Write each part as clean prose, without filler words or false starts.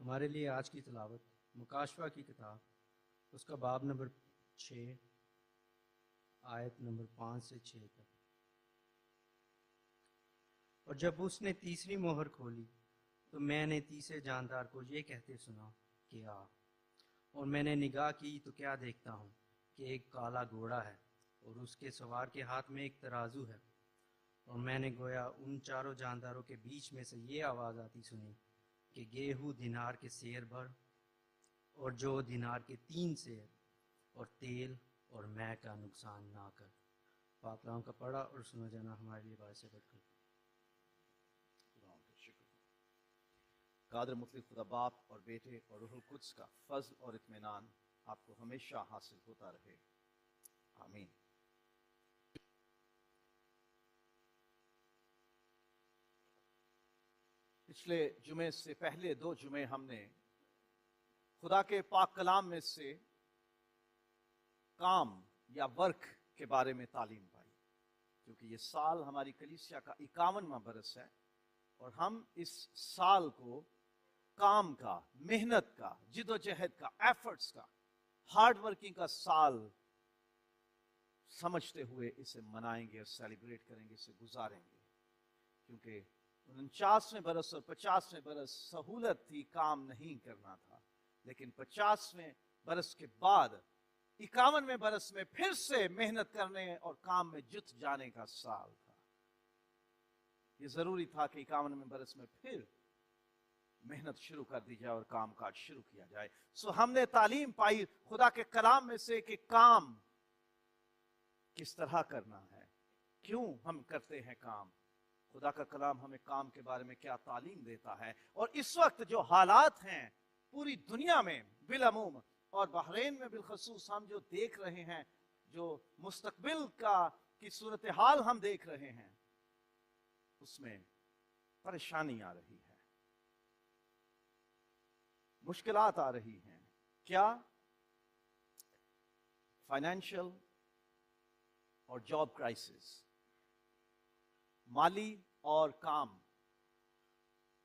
ہمارے لیے آج کی تلاوت مکاشفہ کی کتاب اس کا باب نمبر 6 آیت نمبر 5 سے 6 تک۔ اور جب اس نے تیسری مہر کھولی تو میں نے تیسرے جاندار کو یہ کہتے سنا کہ آ، اور میں نے نگاہ کی تو کیا دیکھتا ہوں کہ ایک کالا گھوڑا ہے اور اس کے سوار کے ہاتھ میں ایک ترازو ہے، اور میں نے گویا ان چاروں جانداروں کے بیچ میں سے یہ آواز آتی سنی کہ گیہوں دینار کے سیر بھر، اور جو دینار کے 3 سیر، اور تیل اور مے کا نقصان نہ کر۔ پاک کلام کا پڑھا اور سنا جانا ہمارے لیے باعث برکت۔ خدا کا شکر۔ قادر مطلق خدا باپ اور بیٹے اور روح القدس کا فضل اور اطمینان آپ کو ہمیشہ حاصل ہوتا رہے، آمین۔ پچھلے جمعے سے پہلے 2 جمعے ہم نے خدا کے پاک کلام میں سے کام یا ورک کے بارے میں تعلیم پائی، کیونکہ یہ سال ہماری کلیسیا کا 51واں برس ہے، اور ہم اس سال کو کام کا، محنت کا، جد و جہد کا، ایفرٹس کا، ہارڈ ورکنگ کا سال سمجھتے ہوئے اسے منائیں گے اور سیلیبریٹ کریں گے، اسے گزاریں گے، کیونکہ 49ویں برس اور 50ویں برس سہولت تھی، کام نہیں کرنا تھا، لیکن 50ویں برس کے بعد 51ویں برس میں پھر سے محنت کرنے اور کام میں جت جانے کا سال تھا۔ یہ ضروری تھا کہ 51ویں برس میں پھر محنت شروع کر دی جائے اور کام کاج شروع کیا جائے۔ ہم نے تعلیم پائی خدا کے کلام میں سے کہ کام کس طرح کرنا ہے، کیوں ہم کرتے ہیں کام، خدا کا کلام ہمیں کام کے بارے میں کیا تعلیم دیتا ہے، اور اس وقت جو حالات ہیں پوری دنیا میں بالعموم اور بحرین میں بالخصوص ہم جو دیکھ رہے ہیں، جو مستقبل کی صورتحال ہم دیکھ رہے ہیں، اس میں پریشانی آ رہی ہے، مشکلات آ رہی ہیں۔ کیا؟ فائنینشل اور جاب کرائسس، مالی اور کام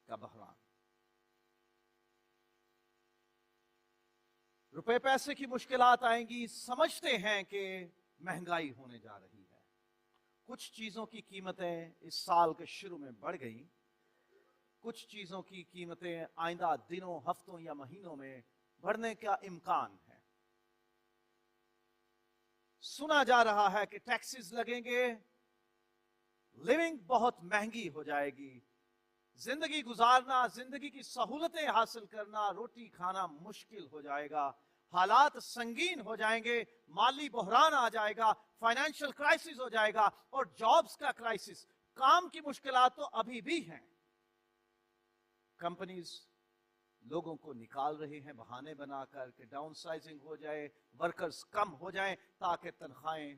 کا بحران، روپے پیسے کی مشکلات آئیں گی۔ سمجھتے ہیں کہ مہنگائی ہونے جا رہی ہے، کچھ چیزوں کی قیمتیں اس سال کے شروع میں بڑھ گئیں، کچھ چیزوں کی قیمتیں آئندہ دنوں، ہفتوں یا مہینوں میں بڑھنے کا امکان ہے۔ سنا جا رہا ہے کہ ٹیکسز لگیں گے، لیونگ بہت مہنگی ہو جائے گی، زندگی گزارنا، زندگی کی سہولتیں حاصل کرنا، روٹی کھانا مشکل ہو جائے گا، حالات سنگین ہو جائیں گے، مالی بحران آ جائے گا، فائنینشل کرائسس ہو جائے گا، اور جابز کا کرائسس۔ کام کی مشکلات تو ابھی بھی ہیں، کمپنیز لوگوں کو نکال رہے ہیں بہانے بنا کر کہ ڈاؤن سائزنگ ہو جائے، ورکرز کم ہو جائیں تاکہ تنخواہیں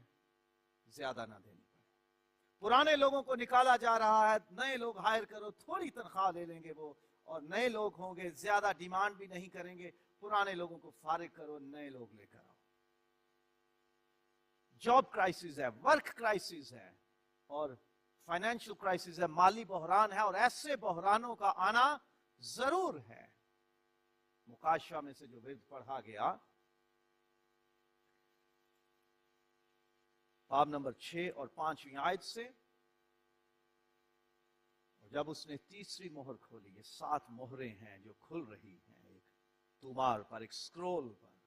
زیادہ نہ دینی پڑے۔ پرانے لوگوں کو نکالا جا رہا ہے، نئے لوگ ہائر کرو، تھوڑی تنخواہ لے لیں گے وہ، اور نئے لوگ ہوں گے، زیادہ ڈیمانڈ بھی نہیں کریں گے، پرانے لوگوں کو فارغ کرو، نئے لوگ لے کر آؤ۔ جاب کرائسس ہے، ورک کرائسس ہے، اور فائنینشل کرائسس ہے، مالی بحران ہے، اور ایسے بحرانوں کا آنا ضرور ہے۔ مکاشفہ میں سے جو ورد پڑھا گیا، باب نمبر 6 اور 5ویں آیت سے، اور جب اس نے تیسری مہر کھولی، یہ 7 مہریں ہیں جو کھل رہی ہیں، ایک تومار پر، ایک سکرول پر۔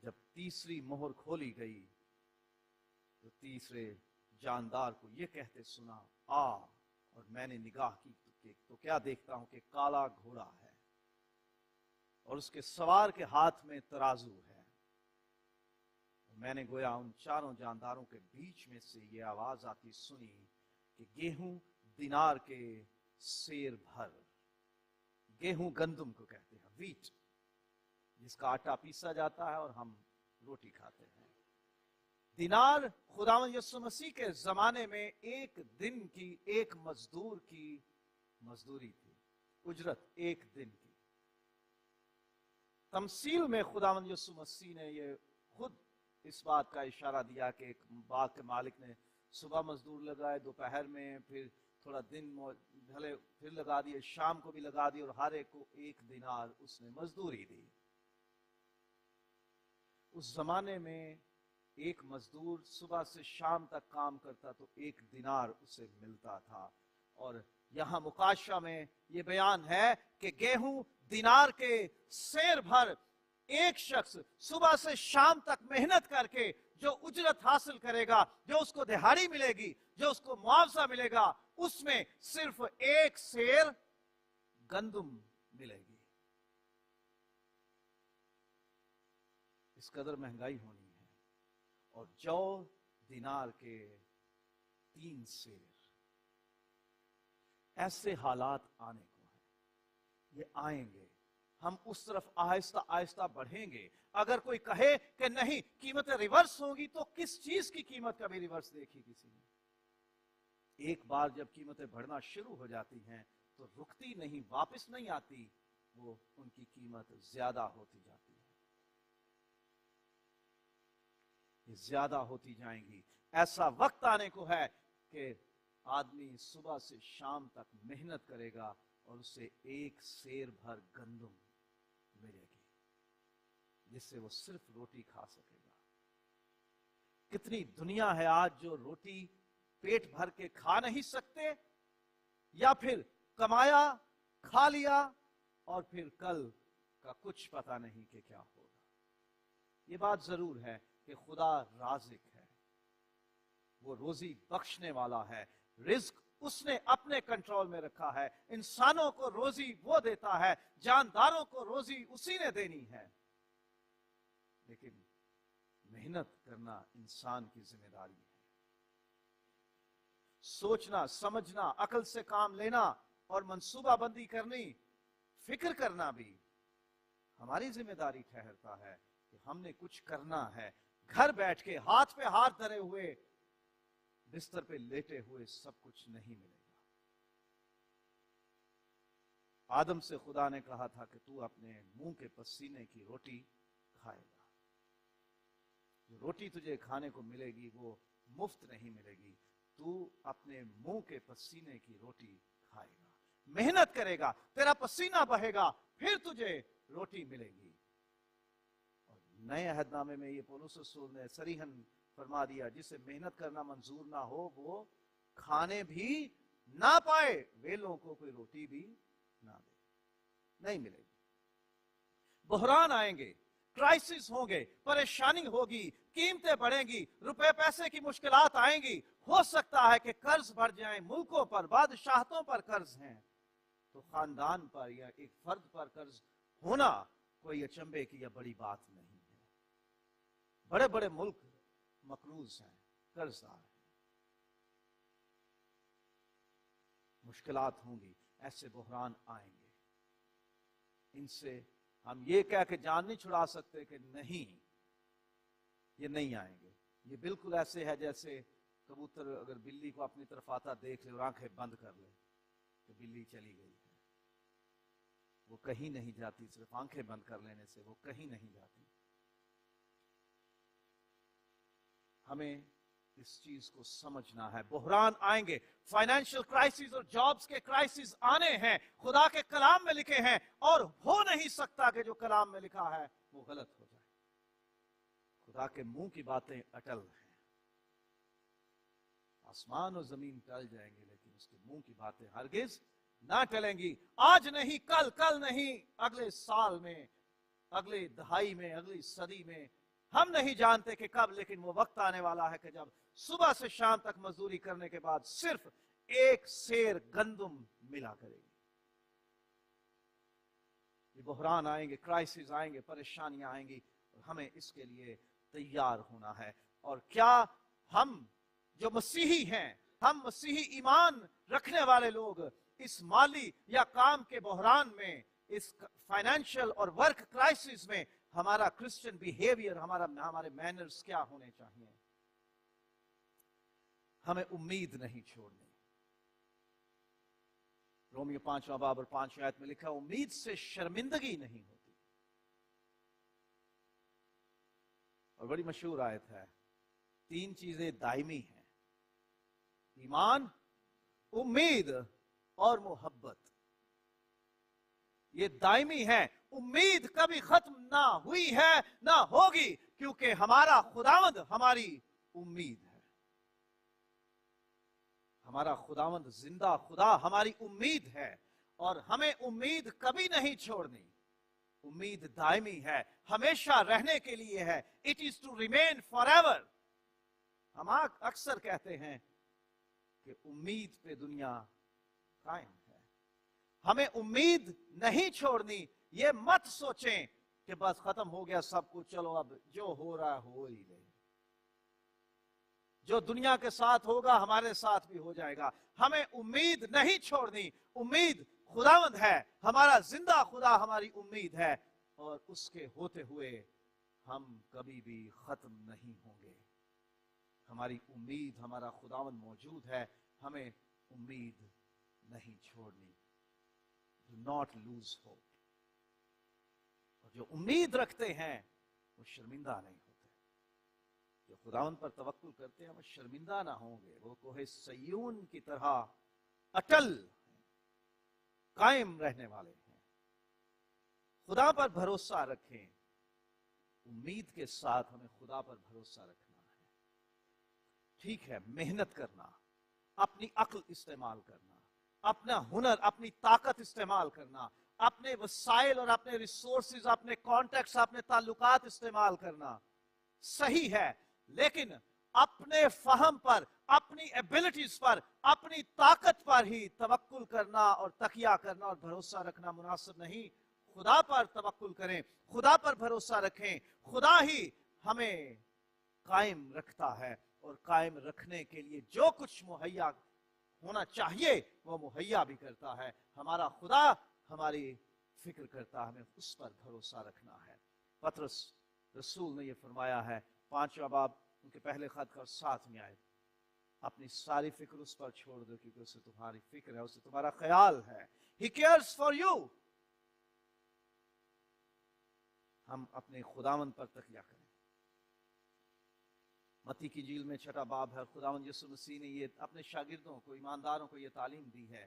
جب تیسری مہر کھولی گئی تو تیسرے جاندار کو یہ کہتے سنا، آ، اور میں نے نگاہ کی تو کیا دیکھتا ہوں کہ کالا گھوڑا ہے، اور اس کے سوار کے ہاتھ میں ترازو ہے۔ میں نے گویا ان چاروں جانداروں کے بیچ میں سے یہ آواز آتی سنی کہ گیہوں دینار کے سیر بھر۔ گیہوں گندم کو کہتے ہیں، ویٹ، جس کا آٹا پیسا جاتا ہے اور ہم روٹی کھاتے ہیں۔ دینار خداوند یسوع مسیح کے زمانے میں ایک دن کی ایک مزدور کی مزدوری تھی، اجرت ایک دن کی۔ تمثیل میں خداوند یسوع مسیح نے یہ خود اس بات کا اشارہ دیا کہ ایک باغ کے مالک نے صبح مزدور لگائے، دوپہر میں، پھر थोड़ा दिन भले फिर लगा दिए, शाम को भी लगा दिए, और हर एक को 1 दिनार उसने मजदूरी दी। उस जमाने में एक मजदूर सुबह से शाम तक काम करता तो 1 दिनार उसे मिलता था। और यहां मुकाशा में यह बयान है कि गेहूं दिनार के सेर भर एक शख्स सुबह से शाम तक मेहनत करके जो उजरत हासिल करेगा, जो उसको दिहाड़ी मिलेगी, जो उसको मुआवजा मिलेगा, उसमें सिर्फ 1 सेर गंदुम मिलेगी। इस कदर महंगाई होनी है। और जौ दिनार के 3 सेर। ऐसे हालात आने को है, ये आएंगे। हम उस तरफ आहिस्ता आहिस्ता बढ़ेंगे। अगर कोई कहे कि नहीं कीमतें रिवर्स होंगी, तो किस चीज की कीमत कभी रिवर्स देखी किसी ने? एक बार जब कीमतें बढ़ना शुरू हो जाती हैं तो रुकती नहीं, वापस नहीं आती, वो उनकी कीमत ज्यादा होती जाती है, ये ज्यादा होती जाएंगी। ऐसा वक्त आने को है कि आदमी सुबह से शाम तक मेहनत करेगा और उसे 1 सेर भर गंदुम मिलेगी, जिससे वो सिर्फ रोटी खा सकेगा। कितनी दुनिया है आज जो रोटी पेट भर के खा नहीं सकते, या फिर कमाया, खा लिया, और फिर कल का कुछ पता नहीं कि क्या होगा। ये बात जरूर है कि खुदा राज़िक है, वो रोजी बख्शने वाला है। रिज्क उसने अपने कंट्रोल में रखा है। इंसानों को रोजी वो देता है, जानदारों को रोजी उसी ने देनी है, लेकिन मेहनत करना इंसान की जिम्मेदारी है। सोचना, समझना, अकल से काम लेना और मंसूबाबंदी करनी, फिक्र करना भी हमारी जिम्मेदारी ठहरता है कि हमने कुछ करना है। घर बैठ के हाथ पे हाथ धरे हुए, बिस्तर पे लेटे हुए सब कुछ नहीं मिलेगा। आदम से खुदा ने कहा था कि तू अपने मुंह के पसीने की रोटी खाएगा। जो रोटी तुझे खाने को मिलेगी वो मुफ्त नहीं मिलेगी, तू अपने मुंह के पसीने की रोटी खाएगा। मेहनत करेगा, तेरा पसीना बहेगा, फिर तुझे रोटी मिलेगी। और नए अहदनामे में ये पौलुस रसूल ने सरीहन फरमा दिया, जिसे मेहनत करना मंजूर ना हो वो खाने भी ना पाए, वे लोगों को कोई रोटी भी ना दे, नहीं मिलेगी। बहरान आएंगे, क्राइसिस होंगे, परेशानी होगी, कीमतें बढ़ेंगी, रुपए पैसे की मुश्किलात आएंगी। हो सकता है कि कर्ज बढ़ जाएं, मुल्कों पर, बादशाहतों पर कर्ज हैं, तो खानदान पर या एक फर्द पर कर्ज होना कोई अचंभे की या बड़ी बात नहीं है। बड़े बड़े मुल्क मकरूज हैं, कर्जदार हैं। मुश्किलात होंगी, ऐसे बहरान आएंगे। इनसे हम ये कह के जान नहीं छुड़ा सकते कि नहीं ये नहीं आएंगे। ये बिल्कुल ऐसे है जैसे कबूतर अगर बिल्ली को अपनी तरफ आता देख ले और आंखें बंद कर ले तो बिल्ली चली गई है, वो कहीं नहीं जाती। सिर्फ आंखें बंद कर लेने से वो कहीं नहीं जाती। हमें इस चीज को समझना है। बहरान आएंगे, फाइनेंशियल क्राइसिस और जॉब्स के क्राइसिस आने हैं, खुदा के कलाम में लिखे हैं, और हो नहीं सकता कि जो कलाम में लिखा है वो गलत हो जाए। खुदा के मुंह की बातें अटल हैं। आसमान और जमीन टल जाएंगे, लेकिन उसके मुंह की बातें हरगिज ना टलेंगी। आज नहीं कल, कल नहीं अगले साल में, अगले दहाई में, अगली सदी में, हम नहीं जानते कि कब, लेकिन वो वक्त आने वाला है कि जब सुबह से शाम तक मजदूरी करने के बाद सिर्फ 1 सेर गंदुम मिला करेगी। ये बहरान आएंगे, क्राइसिस आएंगे, परेशानियां आएंगी, और हमें इसके लिए तैयार होना है। और क्या हम जो मसीही हैं, हम मसीही ईमान रखने वाले लोग इस माली या काम के बहरान में, इस फाइनेंशियल और वर्क क्राइसिस में हमारा क्रिश्चियन बिहेवियर, हमारे मैनर्स क्या होने चाहिए? हमें उम्मीद नहीं छोड़नी। रोमियो 5वां बाब और 5वीं आयत में लिखा, उम्मीद से शर्मिंदगी नहीं होती। और बड़ी मशहूर आयत है, 3 चीजें दायमी हैं, ईमान उम्मीद और मोहब्बत ये दायमी है। उम्मीद कभी खत्म ना हुई है ना होगी, क्योंकि हमारा खुदावंद हमारी उम्मीद है। हमारा खुदावंद जिंदा खुदा हमारी उम्मीद है और हमें उम्मीद कभी नहीं छोड़नी। उम्मीद दायमी है, हमेशा रहने के लिए है। It is to remain forever. हम अक्सर कहते हैं कि उम्मीद पे दुनिया कायम है। हमें उम्मीद नहीं छोड़नी। ये मत सोचें कि बस खत्म हो गया सब कुछ, चलो अब जो हो रहा है हो ही ले, जो दुनिया के साथ होगा हमारे साथ भी हो जाएगा। हमें उम्मीद नहीं छोड़नी। उम्मीद खुदावंद है, हमारा जिंदा खुदा हमारी उम्मीद है, और उसके होते हुए हम कभी भी खत्म नहीं होंगे। हमारी उम्मीद, हमारा खुदावंद मौजूद है, हमें उम्मीद नहीं छोड़नी। Do not lose hope. और जो उम्मीद रखते हैं वो शर्मिंदा नहीं होते। जो खुदावंद पर तवक्कुल करते हैं वो शर्मिंदा ना होंगे। वो कोहे सय्यून की तरह अटल कायम रहने वाले हैं। खुदा पर भरोसा रखें। उम्मीद के साथ हमें खुदा पर भरोसा रखना है। ठीक है, मेहनत करना, अपनी अक्ल इस्तेमाल करना, अपना हुनर, अपनी ताकत इस्तेमाल करना, अपने वसाइल और अपने रिसोर्सेज, अपने कॉन्टेक्ट्स, अपने ताल्लुकात इस्तेमाल करना सही है, लेकिन अपने फहम पर, अपनी एबिलिटीज पर, अपनी ताकत पर ही तवक्कुल करना और तकिया करना और भरोसा रखना मुनासिब नहीं। खुदा पर तवक्कुल करें, खुदा पर भरोसा रखें। खुदा ही हमें कायम रखता है और कायम रखने के लिए जो कुछ मुहैया होना चाहिए वो मुहैया भी करता है। हमारा खुदा हमारी फिक्र करता है, हमें उस पर भरोसा रखना है। पतरस रसूल ने यह फरमाया है 5वां बाब उनके पहले खत का 7वीं आयत, अपनी सारी फिक्र उस पर छोड़ दो क्योंकि उसे तुम्हारी फिक्र है, उसे तुम्हारा ख्याल है। He cares for you। हम अपने खुदावंद पर तकिया करें। मत्ती की इंजील में 6वां बाब है। खुदावंद यीशु मसीह ने ये अपने शागिर्दों को, ईमानदारों को ये तालीम दी है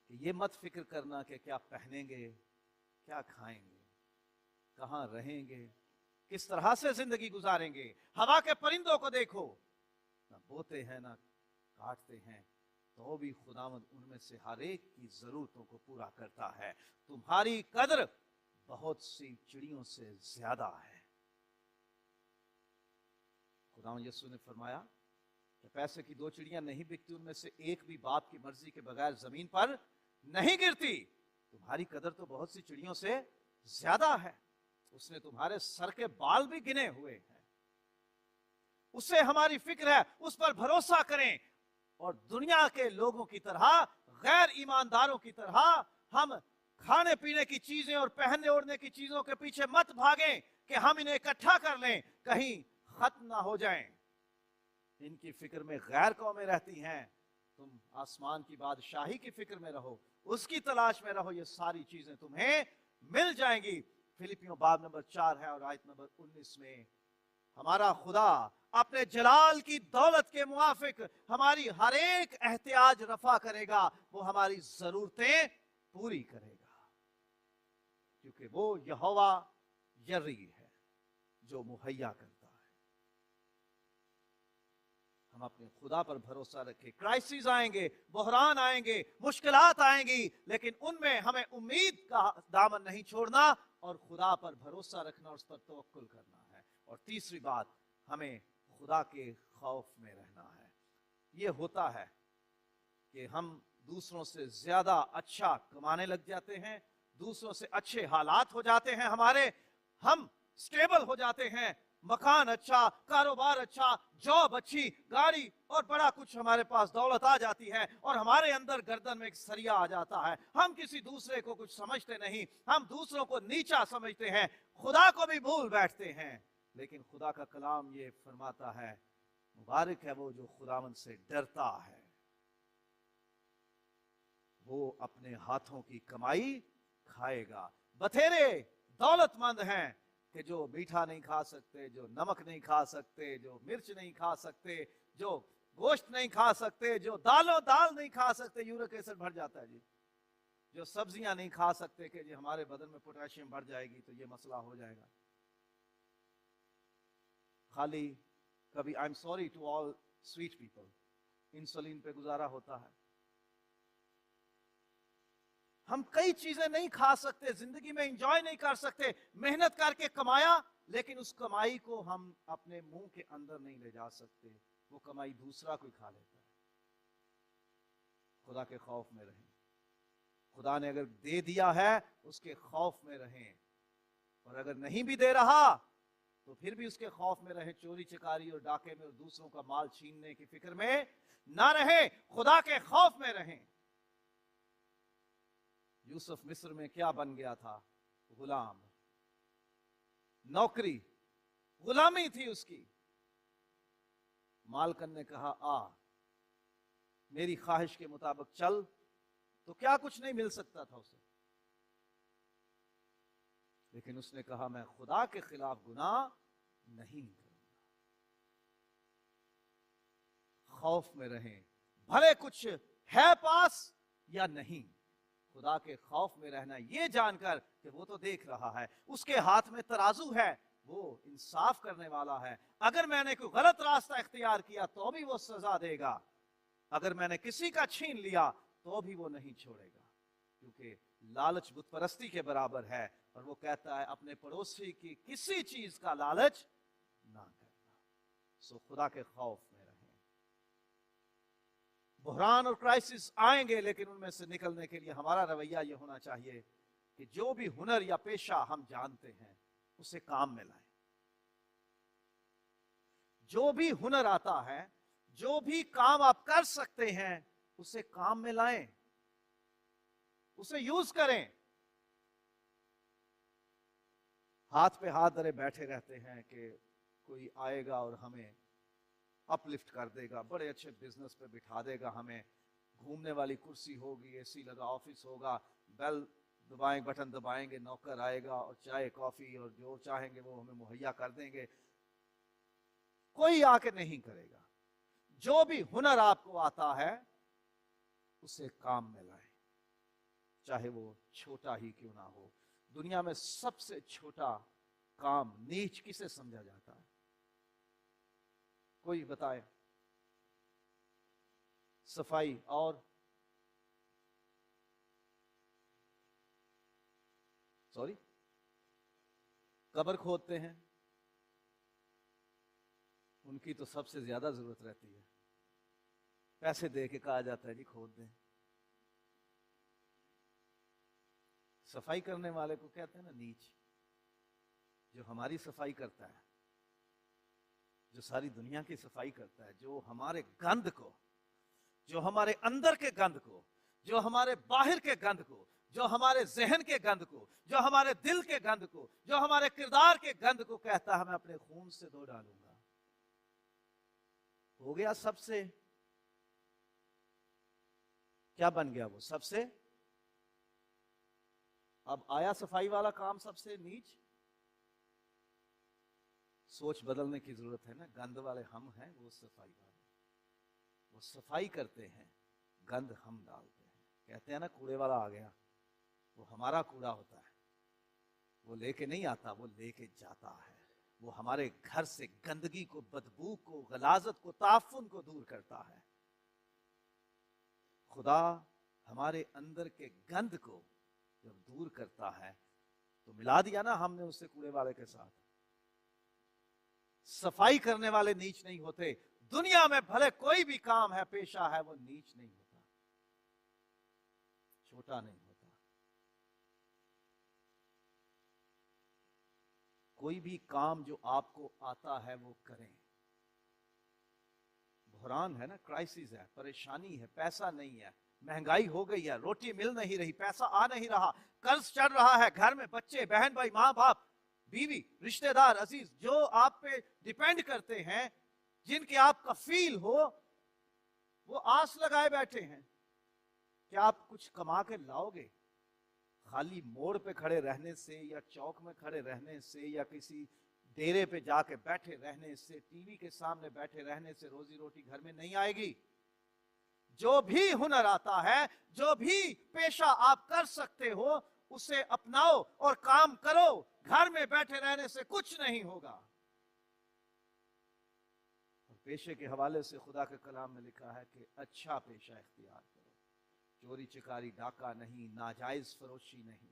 कि ये मत फिक्र करना कि क्या पहनेंगे, क्या खाएंगे, कहां रहेंगे, किस तरह से जिंदगी गुजारेंगे। हवा के परिंदों को देखो, ना बोते हैं ना काटते हैं, तो भी खुदावंद उनमें से हर एक की जरूरतों को पूरा करता है। तुम्हारी कदर बहुत सी चिड़ियों से ज्यादा है। खुदावंद यीशु ने फरमाया कि पैसे की 2 चिड़ियां नहीं बिकती, उनमें से एक भी बाप की मर्जी के बगैर जमीन पर नहीं गिरती। तुम्हारी कदर तो बहुत सी चिड़ियों से ज्यादा है। उसने तुम्हारे सर के बाल भी गिने हुए हैं। उससे हमारी फिक्र है, उस पर भरोसा करें। और दुनिया के लोगों की तरह, गैर ईमानदारों की तरह हम खाने पीने की चीजें और पहनने ओढ़ने की चीजों के पीछे मत भागें कि हम इन्हें इकट्ठा कर लें, कहीं खत्म ना हो जाएं। इनकी फिक्र में गैर कौमें रहती हैं। तुम आसमान की बादशाही की फिक्र में रहो, उसकी तलाश में रहो, ये सारी चीजें तुम्हें मिल जाएंगी। फिलिपियों बाब नंबर 4 है और आयत नंबर 19 में हमारा खुदा अपने जलाल की दौलत के मुआफिक हमारी हर एक एहतियाज रफा करेगा। वो हमारी जरूरतें पूरी करेगा, क्योंकि वो यहोवा यरी है जो मुहैया करता है। हम अपने खुदा पर भरोसा रखें। क्राइसिस आएंगे, बहरान आएंगे, मुश्किलात आएंगी, लेकिन उनमें हमें उम्मीद का दामन नहीं छोड़ना और खुदा पर भरोसा रखना और उस पर तवक्कुल करना है। और तीसरी बात, हमें खुदा के खौफ में रहना है। ये होता है कि हम दूसरों से ज्यादा अच्छा कमाने लग जाते हैं, दूसरों से अच्छे हालात हो जाते हैं हमारे, हम स्टेबल हो जाते हैं, मकान अच्छा, कारोबार अच्छा, जॉब अच्छी, गाड़ी और बड़ा कुछ हमारे पास दौलत आ जाती है और हमारे अंदर गर्दन में एक सरिया आ जाता है। हम किसी दूसरे को कुछ समझते नहीं, हम दूसरों को नीचा समझते हैं, खुदा को भी भूल बैठते हैं। लेकिन खुदा का कलाम ये फरमाता है, मुबारक है वो जो खुदावंद से डरता है, वो अपने हाथों की कमाई खाएगा। बथेरे दौलतमंद हैं कि जो मीठा नहीं खा सकते, जो नमक नहीं खा सकते, जो मिर्च नहीं खा सकते, जो गोश्त नहीं खा सकते, जो दाल नहीं खा सकते, यूरिक एसिड बढ़ जाता है जी। जो सब्जियां नहीं खा सकते कि जी हमारे बदन में पोटेशियम बढ़ जाएगी तो ये मसला हो जाएगा। खाली कभी I am sorry to all sweet people, insulin पे गुजारा होता है। हम कई चीजें नहीं खा सकते, जिंदगी में एंजॉय नहीं कर सकते, मेहनत करके कमाया लेकिन उस कमाई को हम अपने मुंह के अंदर नहीं ले जा सकते, वो कमाई दूसरा कोई खा लेता है। खुदा के खौफ में रहें। खुदा ने अगर दे दिया है उसके खौफ में रहें, और अगर नहीं भी दे रहा तो फिर भी उसके खौफ में रहें। चोरी चकारी और डाके में और दूसरों का माल छीनने की फिक्र में ना रहें, खुदा के खौफ में रहें। यूसुफ मिस्र में क्या बन गया था? गुलाम, नौकरी, गुलामी थी उसकी। मालकन ने कहा आ, मेरी ख्वाहिश के मुताबिक चल, तो क्या कुछ नहीं मिल सकता था उसे, लेकिन उसने कहा मैं खुदा के खिलाफ गुनाह नहीं करूंगा। खौफ में रहें, भले कुछ है पास या नहीं, खुदा के खौफ में रहना, ये जानकर कि वो तो देख रहा है, उसके हाथ में तराजू है, वो इंसाफ करने वाला है। अगर मैंने कोई गलत रास्ता इख्तियार किया तो भी वो सजा देगा, अगर मैंने किसी का छीन लिया तो भी वो नहीं छोड़ेगा, क्योंकि लालच बुतपरस्ती के बराबर है। और वो कहता है अपने पड़ोसी की किसी चीज का लालच ना करना। सो खुदा के खौफ में रहें। बुहरान और क्राइसिस आएंगे, लेकिन उनमें से निकलने के लिए हमारा रवैया ये होना चाहिए कि जो भी हुनर या पेशा हम जानते हैं उसे काम में लाएं। जो भी हुनर आता है, जो भी काम आप कर सकते हैं, उसे काम में लाएं, उसे यूज करें। हाथ पे हाथ धरे बैठे रहते हैं कि कोई आएगा और हमें अपलिफ्ट कर देगा, बड़े अच्छे बिजनेस पे बिठा देगा, हमें घूमने वाली कुर्सी होगी, एसी लगा ऑफिस होगा, बेल दबाएं, बटन दबाएंगे, नौकर आएगा और चाय कॉफी और जो चाहेंगे वो हमें मुहैया कर देंगे। कोई आके नहीं करेगा। जो भी हुनर आपको आता है उसे काम में लाएं, चाहे वो छोटा ही क्यों ना हो। दुनिया में सबसे छोटा काम नीच किसे समझा जाता है? कोई बताए? सफाई और सॉरी कब्र खोदते हैं, उनकी तो सबसे ज्यादा जरूरत रहती है। पैसे दे के कहा जाता है जी खोद दें। सफाई करने वाले को कहते हैं ना नीच। जो हमारी सफाई करता है, जो सारी दुनिया की सफाई करता है, जो हमारे गंद को, जो हमारे अंदर के गंद को, जो हमारे बाहर के गंद को, जो हमारे जहन के गंद को, जो हमारे दिल के गंद को, जो हमारे किरदार के गंद को कहता है मैं अपने खून से धो डालूंगा। हो गया सबसे, क्या बन गया वो? सबसे। अब आया सफाई वाला काम सबसे नीच। सोच बदलने की जरूरत है ना। गंद वाले हम हैं, वो सफाई वाले। वो सफाई करते हैं, गंद हम डालते हैं। कहते हैं ना कूड़े वाला आ गया, वो हमारा कूड़ा होता है। वो लेके नहीं आता, वो लेके जाता है। वो हमारे घर से गंदगी को, बदबू को, गलाजत को, ताफुन को दूर करता है। खुदा हमारे अंदर के गंद को जब दूर करता है तो मिला दिया ना हमने उससे कूड़े वाले के साथ। सफाई करने वाले नीच नहीं होते। दुनिया में भले कोई भी काम है, पेशा है, वो नीच नहीं होता, छोटा नहीं होता। कोई भी काम जो आपको आता है वो करें। बुहरान है ना, क्राइसिस है, परेशानी है, पैसा नहीं है, महंगाई हो गई है, रोटी मिल नहीं रही, पैसा आ नहीं रहा, कर्ज चढ़ रहा है, घर में बच्चे, बहन भाई, माँ बाप, बीवी, रिश्तेदार, अजीज जो आप पे डिपेंड करते हैं, जिनके आप कफील हो, वो आस लगाए बैठे हैं कि आप कुछ कमा के लाओगे। खाली मोड़ पे खड़े रहने से या चौक में खड़े रहने से या किसी डेरे पे जाके बैठे रहने से, टीवी के सामने बैठे रहने से रोजी रोटी घर में नहीं आएगी। जो भी हुनर आता है, जो भी पेशा आप कर सकते हो, उसे अपनाओ और काम करो। घर में बैठे रहने से कुछ नहीं होगा। और पेशे के हवाले से खुदा के कलाम में लिखा है कि अच्छा पेशा इख्तियार करो, चोरी चिकारी डाका नहीं, नाजायज फरोशी नहीं।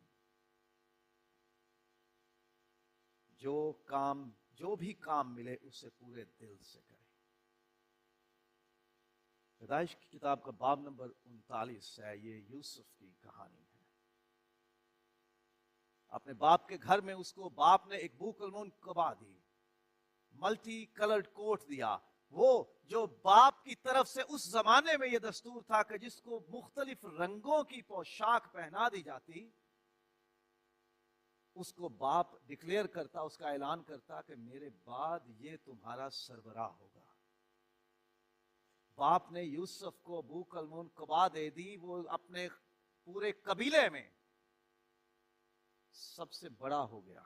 जो भी काम मिले उसे पूरे दिल से करें। पैदाइश की किताब का बाब नंबर 39 है, ये यूसुफ की कहानी है। अपने बाप के घर में उसको बाप ने एक बूकलमोन कबा दी, मल्टी कलर्ड कोट दिया। वो जो बाप की तरफ से उस जमाने में ये दस्तूर था कि जिसको मुख्तलिफ रंगों की पोशाक पहना दी जाती, उसको बाप डिक्लेयर करता, उसका ऐलान करता कि मेरे बाद ये तुम्हारा सरबराह होगा। बाप ने यूसुफ को बूकलमोन कबा दे दी। वो अपने पूरे कबीले में सबसे बड़ा हो गया।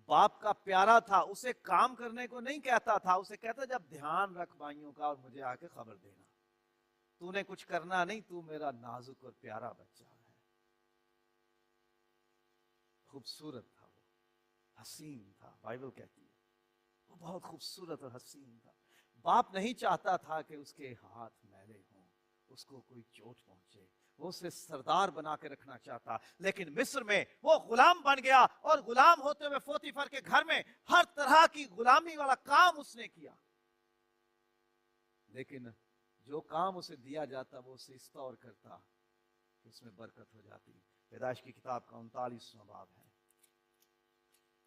बाप का प्यारा था, उसे काम करने को नहीं कहता था, उसे कहता जब ध्यान रख भाइयों का और मुझे आके खबर देना, तूने कुछ करना नहीं, तू मेरा नाजुक और प्यारा बच्चा है। खूबसूरत था वो, हसीन था, बाइबल कहती है वो बहुत खूबसूरत और हसीन था। बाप नहीं चाहता था कि उसके हाथ मैले हों, उसको कोई चोट पहुंचे। वो उसे सरदार बना के रखना चाहता, लेकिन मिस्र में वो गुलाम बन गया और गुलाम होते हुए पोतीफर के घर में हर तरह की गुलामी वाला काम उसने किया। लेकिन जो काम उसे दिया जाता वो उसे इस तौर करता कि उसमें बरकत हो जाती। पैदाइश की किताब का 39वां बाब है,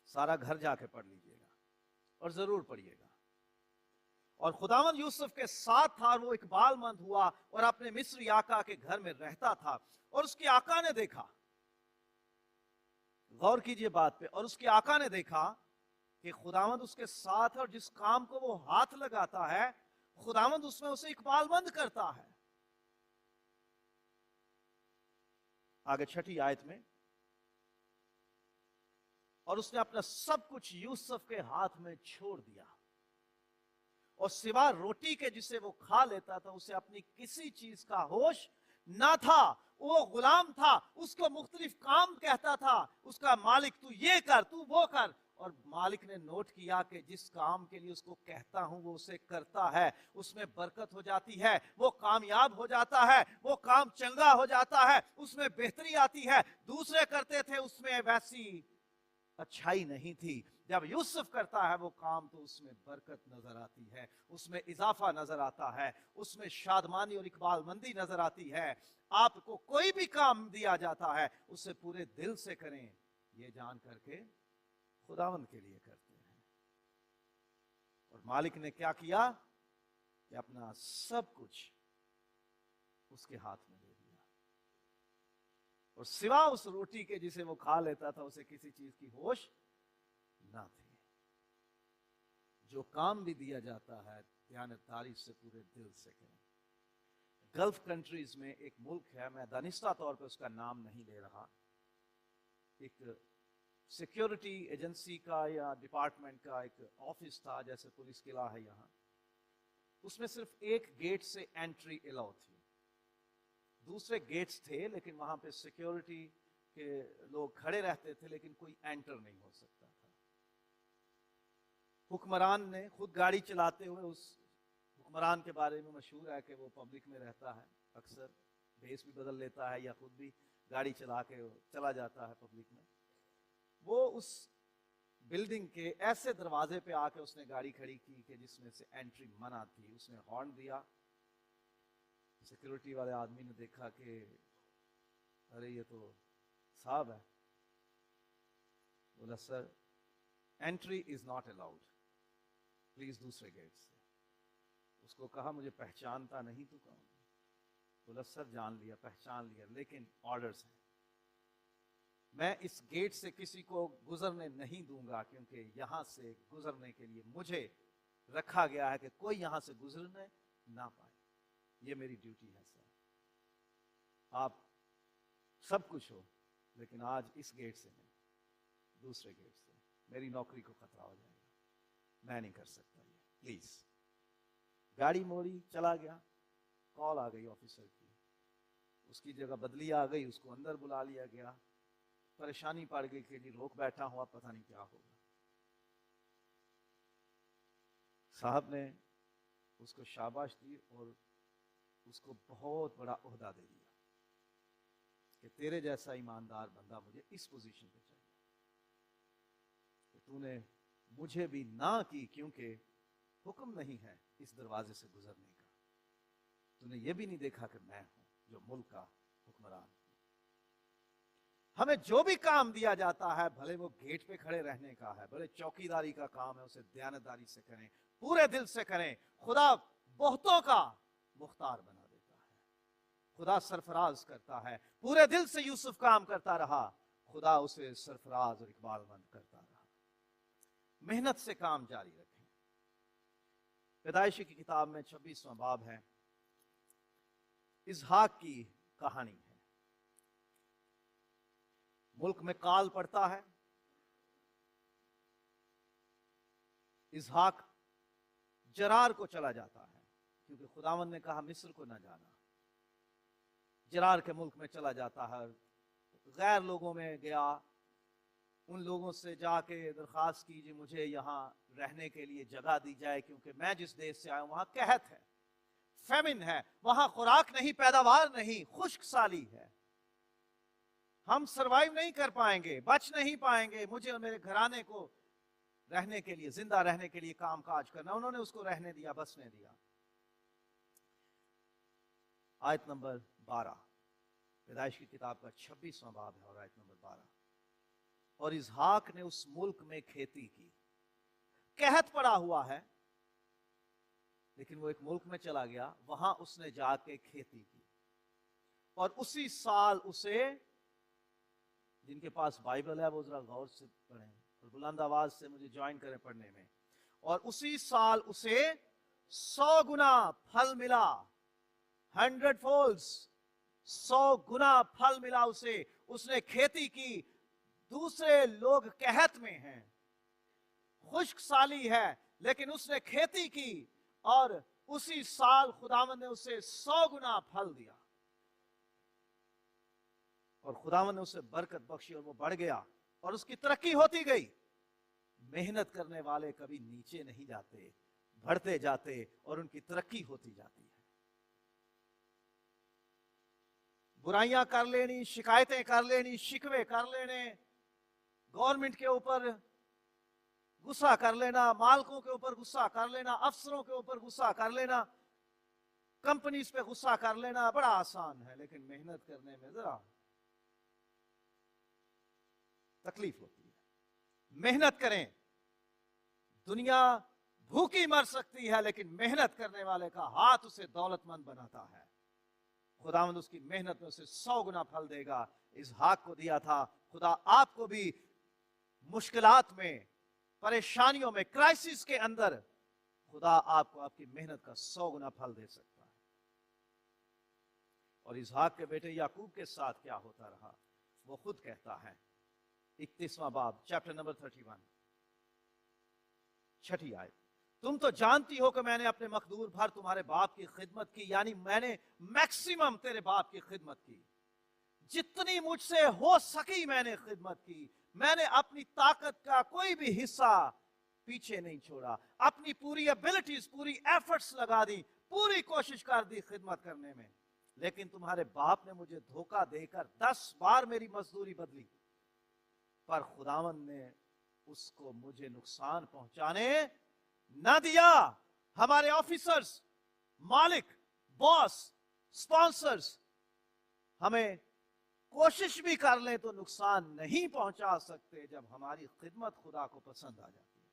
सारा घर जाके पढ़ लीजिएगा और जरूर पढ़िएगा। और खुदावंद यूसुफ के साथ था, वो इकबालमंद हुआ और अपने मिस्री आका के घर में रहता था। और उसके आका ने देखा, गौर कीजिए बात पे, और उसके आका ने देखा कि खुदावंद उसके साथ है और जिस काम को वो हाथ लगाता है खुदावंद उसमें उसे इकबालमंद करता है। आगे 6ठी आयत में, और उसने अपना सब कुछ यूसुफ के हाथ में छोड़ दिया और सिवा रोटी के जिसे वो खा लेता था उसे अपनी किसी चीज का होश ना था। वो गुलाम था, उसको मुख्तलिफ काम कहता था उसका मालिक, तू ये कर, तू वो कर। और मालिक ने नोट किया कि जिस काम के लिए उसको कहता हूं वो उसे करता है, उसमें बरकत हो जाती है, वो कामयाब हो जाता है, वो काम चंगा हो जाता है, उसमें बेहतरी आती है। दूसरे करते थे उसमें वैसी अच्छाई नहीं थी। जब यूसुफ करता है वो काम तो उसमें बरकत नजर आती है, उसमें इजाफा नजर आता है, उसमें शादमानी और इकबालमंदी नजर आती है। आपको कोई भी काम दिया जाता है उसे पूरे दिल से करें, ये जान करके खुदावंद के लिए करते हैं। और मालिक ने क्या किया कि अपना सब कुछ उसके हाथ में दे दिया और सिवा उस रोटी के जिसे वो खा लेता था उसे किसी चीज की होश ना थी। जो काम भी दिया जाता है ध्यानदारी से पूरे दिल से करें। गल्फ कंट्रीज में एक मुल्क है, मैं दानिस्ता तौर पे उसका नाम नहीं ले रहा, एक सिक्योरिटी एजेंसी का या डिपार्टमेंट का एक ऑफिस था, जैसे पुलिस किला है यहाँ। उसमें सिर्फ एक गेट से एंट्री अलाउ थी, दूसरे गेट्स थे लेकिन वहां पे सिक्योरिटी के लोग खड़े रहते थे, लेकिन कोई एंटर नहीं हो सकता था। हुक्मरान ने खुद गाड़ी चलाते हुए, उस हुक्मरान के बारे में मशहूर है कि वो पब्लिक में रहता है, अक्सर भेस भी बदल लेता है या खुद भी गाड़ी चला के चला जाता है पब्लिक में। वो उस बिल्डिंग के ऐसे दरवाजे पे आके उसने गाड़ी खड़ी की कि जिसमें से एंट्री मना थी। उसने हॉर्न दिया, सिक्योरिटी वाले आदमी ने देखा कि अरे ये तो साहब है। बोला sir entry is not allowed, please दूसरे गेट से। उसको कहा मुझे पहचानता नहीं तू कौन? बोला सर जान लिया, पहचान लिया, लेकिन ऑर्डर्स हैं, मैं इस गेट से किसी को गुजरने नहीं दूंगा, क्योंकि यहां से गुजरने के लिए मुझे रखा गया है कि कोई यहां से गुजरने ना पाए। ये मेरी ड्यूटी है सर। आप सब कुछ हो लेकिन आज इस गेट से नहीं, दूसरे गेट से। मेरी नौकरी को खतरा हो जाएगा, मैं नहीं कर सकता ये, प्लीज। गाड़ी मोड़ी, चला गया, कॉल आ गई ऑफिसर की, उसकी जगह बदली आ गई, उसको अंदर बुला लिया गया, परेशानी पड़ गई कि जी रोक बैठा हुआ, पता नहीं क्या होगा। साहब ने उसको शाबाश दी और उसको बहुत बड़ा ओहदा दे दिया कि तेरे जैसा ईमानदार बंदा मुझे इस पोजीशन पे चाहिए, कि तूने मुझे भी ना की क्योंकि हुक्म नहीं है इस दरवाजे से गुजरने का, तूने ये भी नहीं देखा कि मैं हूं जो मुल्क का हुक्मरान। हमें जो भी काम दिया जाता है, भले वो गेट पे खड़े रहने का है, भले चौकीदारी का काम है, उसे दयानतदारी से करें, पूरे दिल से करें। खुदा बहुतों का मुख्तार बना देता है, खुदा सरफराज करता है। पूरे दिल से यूसुफ काम करता रहा, खुदा उसे सरफराज और इकबालमंद करता रहा। मेहनत से काम जारी रखें। पैदाइशी की किताब में 26वां बाब है, इसहाक की कहानी है। मुल्क में काल पड़ता है, इसहाक जरार को चला जाता है क्योंकि खुदावंद ने कहा मिस्र को ना जाना। जरार के मुल्क में चला जाता है, गैर लोगों में गया, उन लोगों से जाके दरखास्त की जी मुझे यहाँ रहने के लिए जगह दी जाए क्योंकि मैं जिस देश से आया हूं वहां कहत है, फेमिन है, वहां खुराक नहीं, पैदावार नहीं, खुश्क साली है, हम सरवाइव नहीं कर पाएंगे, बच नहीं पाएंगे, मुझे और मेरे घराने को रहने के लिए, जिंदा रहने के लिए काम काज करना। उन्होंने उसको रहने दिया, बसने दिया। आयत नंबर 12, पैदाइश की किताब का 26वां बाब है और आयत नंबर 12। और इसहाक ने उस मुल्क में खेती की, कहत पड़ा हुआ है लेकिन वो एक मुल्क में चला गया, वहां उसने जाके खेती की। और उसी साल उसे, जिनके पास बाइबल है वो जरा गौर से पढ़ें और बुलंद आवाज से मुझे ज्वाइन करें पढ़ने में। और उसी साल उसे 100 गुना फल मिला, 100 folds, 100 गुना फल मिला उसे। उसने खेती की, दूसरे लोग कहत में हैं, खुश्क साली है, लेकिन उसने खेती की और उसी साल खुदावंद ने उसे 100 गुना फल दिया और खुदावंद ने उसे बरकत बख्शी और वो बढ़ गया और उसकी तरक्की होती गई। मेहनत करने वाले कभी नीचे नहीं जाते, बढ़ते जाते और उनकी तरक्की होती जाती है। बुराइयां कर लेनी, शिकायतें कर लेनी, शिकवे कर लेने, गवर्नमेंट के ऊपर गुस्सा कर लेना, मालकों के ऊपर गुस्सा कर लेना, अफसरों के ऊपर गुस्सा कर लेना, कंपनीज पे गुस्सा कर लेना बड़ा आसान है, लेकिन मेहनत करने में जरा तकलीफ होती है। मेहनत करें। दुनिया भूखी मर सकती है लेकिन मेहनत करने वाले का हाथ उसे दौलतमंद बनाता है। खुदावंद उसकी मेहनत में उसे 100 गुना फल देगा। इसहाक को दिया था, खुदा आपको भी मुश्किलात में, परेशानियों में, क्राइसिस के अंदर खुदा आपको आपकी मेहनत का 100 गुना फल दे सकता है। और इसहाक के बेटे याकूब के साथ क्या होता रहा वो खुद कहता है। 31वां बाब, चैप्टर नंबर 31, 6ठी आयत। तुम तो जानती हो कि मैंने अपने मकदूर भर तुम्हारे बाप की खिदमत की, यानी मैंने मैक्सिमम तेरे बाप की खिदमत की, जितनी मुझसे हो सकी मैंने खिदमत की। मैंने अपनी ताकत का कोई भी हिस्सा पीछे नहीं छोड़ा, अपनी पूरी एबिलिटीज, पूरी एफर्ट्स लगा दी, पूरी कोशिश कर दी खिदमत करने में। लेकिन तुम्हारे बाप ने मुझे धोखा देकर 10 बार मेरी मजदूरी बदली, पर खुदावंद ने उसको मुझे नुकसान पहुंचाने न दिया। हमारे ऑफिसर्स, मालिक, बॉस, स्पॉन्सर्स हमें कोशिश भी कर ले तो नुकसान नहीं पहुंचा सकते जब हमारी खिदमत खुदा को पसंद आ जाती है।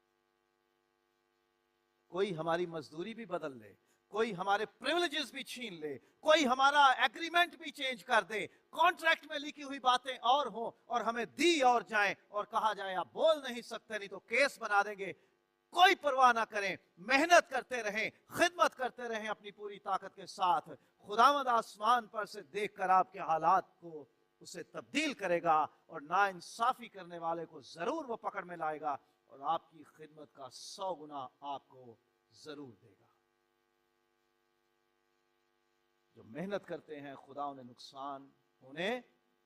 कोई हमारी मजदूरी भी बदल ले, कोई हमारे प्रिविलेजेस भी छीन ले, कोई हमारा एग्रीमेंट भी चेंज कर दे, कॉन्ट्रैक्ट में लिखी हुई बातें और हो और हमें दी और जाए और कहा जाए आप बोल नहीं सकते नहीं तो केस बना देंगे, कोई परवाह ना करें। मेहनत करते रहें, खिदमत करते रहें अपनी पूरी ताकत के साथ। खुदावंद आसमान पर से देखकर आपके हालात को उसे तब्दील करेगा और नाइंसाफी करने वाले को जरूर वो पकड़ में लाएगा और आपकी खिदमत का 100 गुना आपको जरूर देगा। जो मेहनत करते हैं खुदा उन्हें नुकसान होने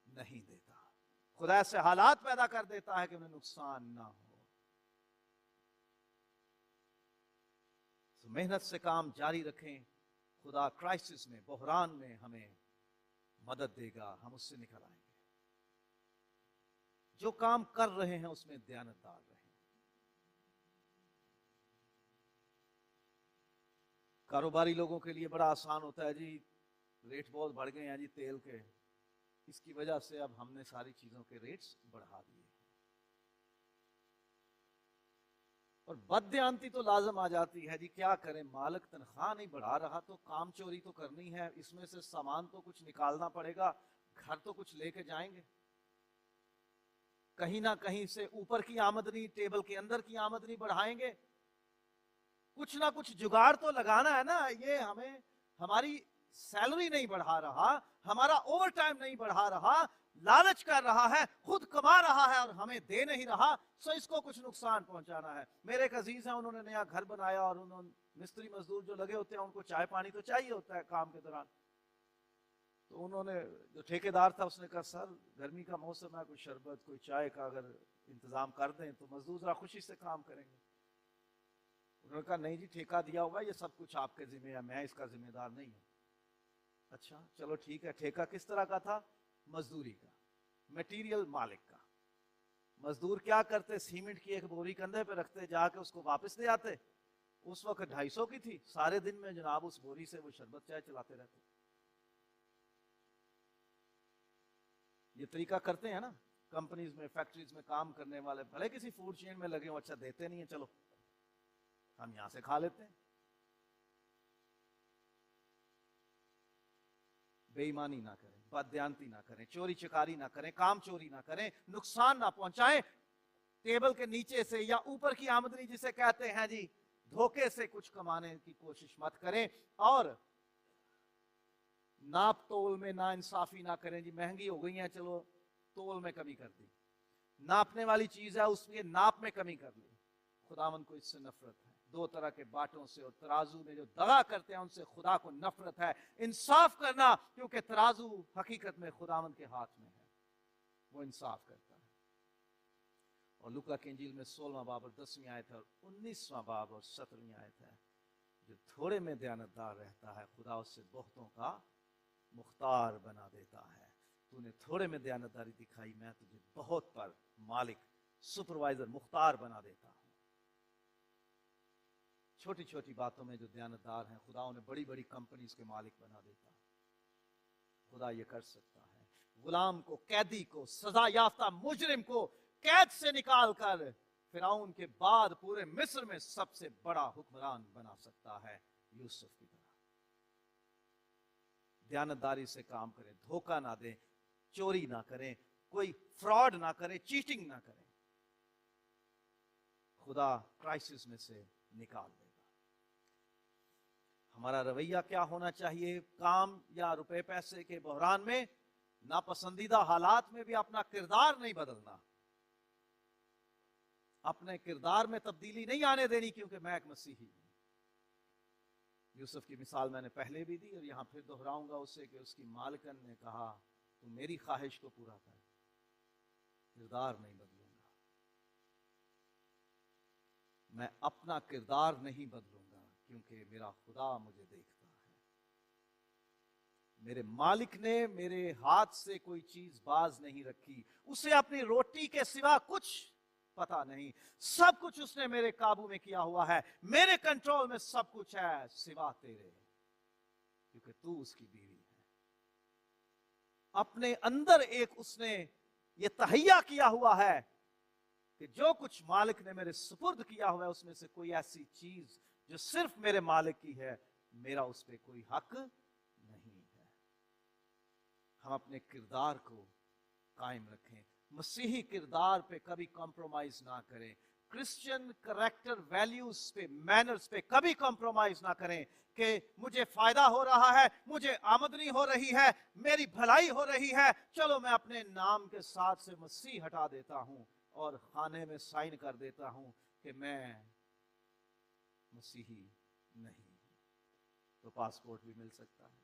नहीं देता। खुदा ऐसे हालात पैदा कर देता है कि उन्हें नुकसान ना हो। तो मेहनत से काम जारी रखें। खुदा क्राइसिस में, बहरान में हमें मदद देगा, हम उससे निकल आएंगे। जो काम कर रहे हैं उसमें दयानतदार रहें। कारोबारी लोगों के लिए बड़ा आसान होता है जी, रेट बहुत बढ़ गए हैं जी तेल के, इसकी वजह से अब हमने सारी चीजों के रेट्स बढ़ा दिए। और बदयांती तो लाजम आ जाती है जी, क्या करें, मालिक तनख्वाह नहीं बढ़ा रहा तो काम चोरी तो करनी है, इसमें से सामान तो कुछ निकालना पड़ेगा, घर तो कुछ लेके जाएंगे, कहीं ना कहीं से ऊपर की आमदनी, टेबल के अंदर की आमदनी बढ़ाएंगे, कुछ ना कुछ जुगाड़ तो लगाना है ना। ये हमें हमारी सैलरी नहीं बढ़ा रहा, हमारा ओवर टाइम नहीं बढ़ा रहा, लालच कर रहा है, खुद कमा रहा है और हमें दे नहीं रहा, सो इसको कुछ नुकसान पहुंचाना है। मेरे एक अजीज हैं, उन्होंने नया घर बनाया और उन्होंने मिस्त्री मजदूर जो लगे होते हैं उनको चाय पानी तो चाहिए होता है काम के दौरान। तो उन्होंने, जो ठेकेदार था उसने कहा सर गर्मी का मौसम है, कोई शरबत कोई चाय का अगर इंतजाम कर दें तो मजदूर जरा खुशी से काम करेंगे। उन्होंने कहा नहीं जी, ठेका दिया हुआ ये सब कुछ आपके जिम्मे है, मैं इसका जिम्मेदार नहीं हूं। अच्छा चलो ठीक है। ठेका किस तरह का था? मजदूरी का, मटेरियल मालिक का। मजदूर क्या करते, सीमेंट की एक बोरी कंधे पे रखते, जाके उसको वापस ले आते। उस वक्त 250 की थी, सारे दिन में जनाब उस बोरी से वो शरबत चाय चलाते रहते। ये तरीका करते हैं ना कंपनीज में, फैक्ट्रीज में काम करने वाले, भले किसी फूड चेन में लगे हो, अच्छा देते नहीं है, चलो हम यहां से खा लेते हैं। बेईमानी ना करें, बदयांती ना करें, चोरी चकारी ना करें, काम चोरी ना करें, नुकसान ना पहुंचाएं। टेबल के नीचे से या ऊपर की आमदनी जिसे कहते हैं जी, धोखे से कुछ कमाने की कोशिश मत करें। और नाप तोल में ना इंसाफी ना करें जी, महंगी हो गई है चलो तोल में कमी कर दी, नापने वाली चीज है उसमें नाप में कमी कर ली। खुदावंद को इससे नफरत है। दो तरह के बाटों से और तराजू में जो दगा करते हैं उनसे खुदा को नफरत है। इंसाफ करना, क्योंकि तराजू हकीकत में खुदावंद के हाथ में है, वो इंसाफ करता है। और लूका की इंजील में 16वां बाब और 10वीं आयत है और 19वां बाब और 17वीं आयत है, जो थोड़े में दयानतदार रहता है खुदा उससे बहुतों का मुख्तार बना देता है। तूने थोड़े में दयानतदारी दिखाई, मैं तुझे बहुत पर मालिक, सुपरवाइजर, मुख्तार बना देता हूं। छोटी छोटी बातों में जो दयानतदार हैं खुदा उन्हें बड़ी बड़ी कंपनीज के मालिक बना देता है। खुदा ये कर सकता है। गुलाम को, कैदी को, सजा याफ्ता मुजरिम को कैद से निकालकर फिरौन के बाद पूरे मिस्र में सबसे बड़ा हुक्मरान बना सकता है, यूसुफ की तरह। दयानतदारी से काम करें, धोखा ना दें, चोरी ना करें, कोई फ्रॉड ना करें, चीटिंग ना करें। खुदा क्राइसिस में से निकाल देगा। हमारा रवैया क्या होना चाहिए? काम या रुपए पैसे के बहरान में, नापसंदीदा हालात में भी अपना किरदार नहीं बदलना, अपने किरदार में तब्दीली नहीं आने देनी, क्योंकि मैं एक मसीही हूं। यूसुफ की मिसाल मैंने पहले भी दी और यहां फिर दोहराऊंगा उसे कि उसकी मालकन ने कहा तू मेरी ख्वाहिश को पूरा कर, किरदार नहीं बदलूंगा, मैं अपना किरदार नहीं बदलूंगा, क्योंकि मेरा खुदा मुझे देखता है। मेरे मालिक ने मेरे हाथ से कोई चीज बाज नहीं रखी, उसे अपनी रोटी के सिवा कुछ पता नहीं, सब कुछ उसने मेरे काबू में किया हुआ है, मेरे कंट्रोल में सब कुछ है सिवा तेरे, क्योंकि तू उसकी बीवी है। अपने अंदर एक उसने ये तहैया किया हुआ है कि जो कुछ मालिक ने मेरे सुपुर्द किया हुआ है उसमें से कोई ऐसी चीज जो सिर्फ मेरे मालिक की है, मेरा उस पर कोई हक नहीं है। हम अपने किरदार को कायम रखें, मसीही किरदार पे कभी कॉम्प्रोमाइज ना करें। क्रिश्चियन करेक्टर वैल्यूज पे, मैनर्स पे कभी कॉम्प्रोमाइज ना करें कि मुझे फायदा हो रहा है, मुझे आमदनी हो रही है, मेरी भलाई हो रही है, चलो मैं अपने नाम के साथ से मसीह हटा देता हूं और खाने में साइन कर देता हूं कि मैं मसीही नहीं हूं। तो पासपोर्ट भी मिल सकता है,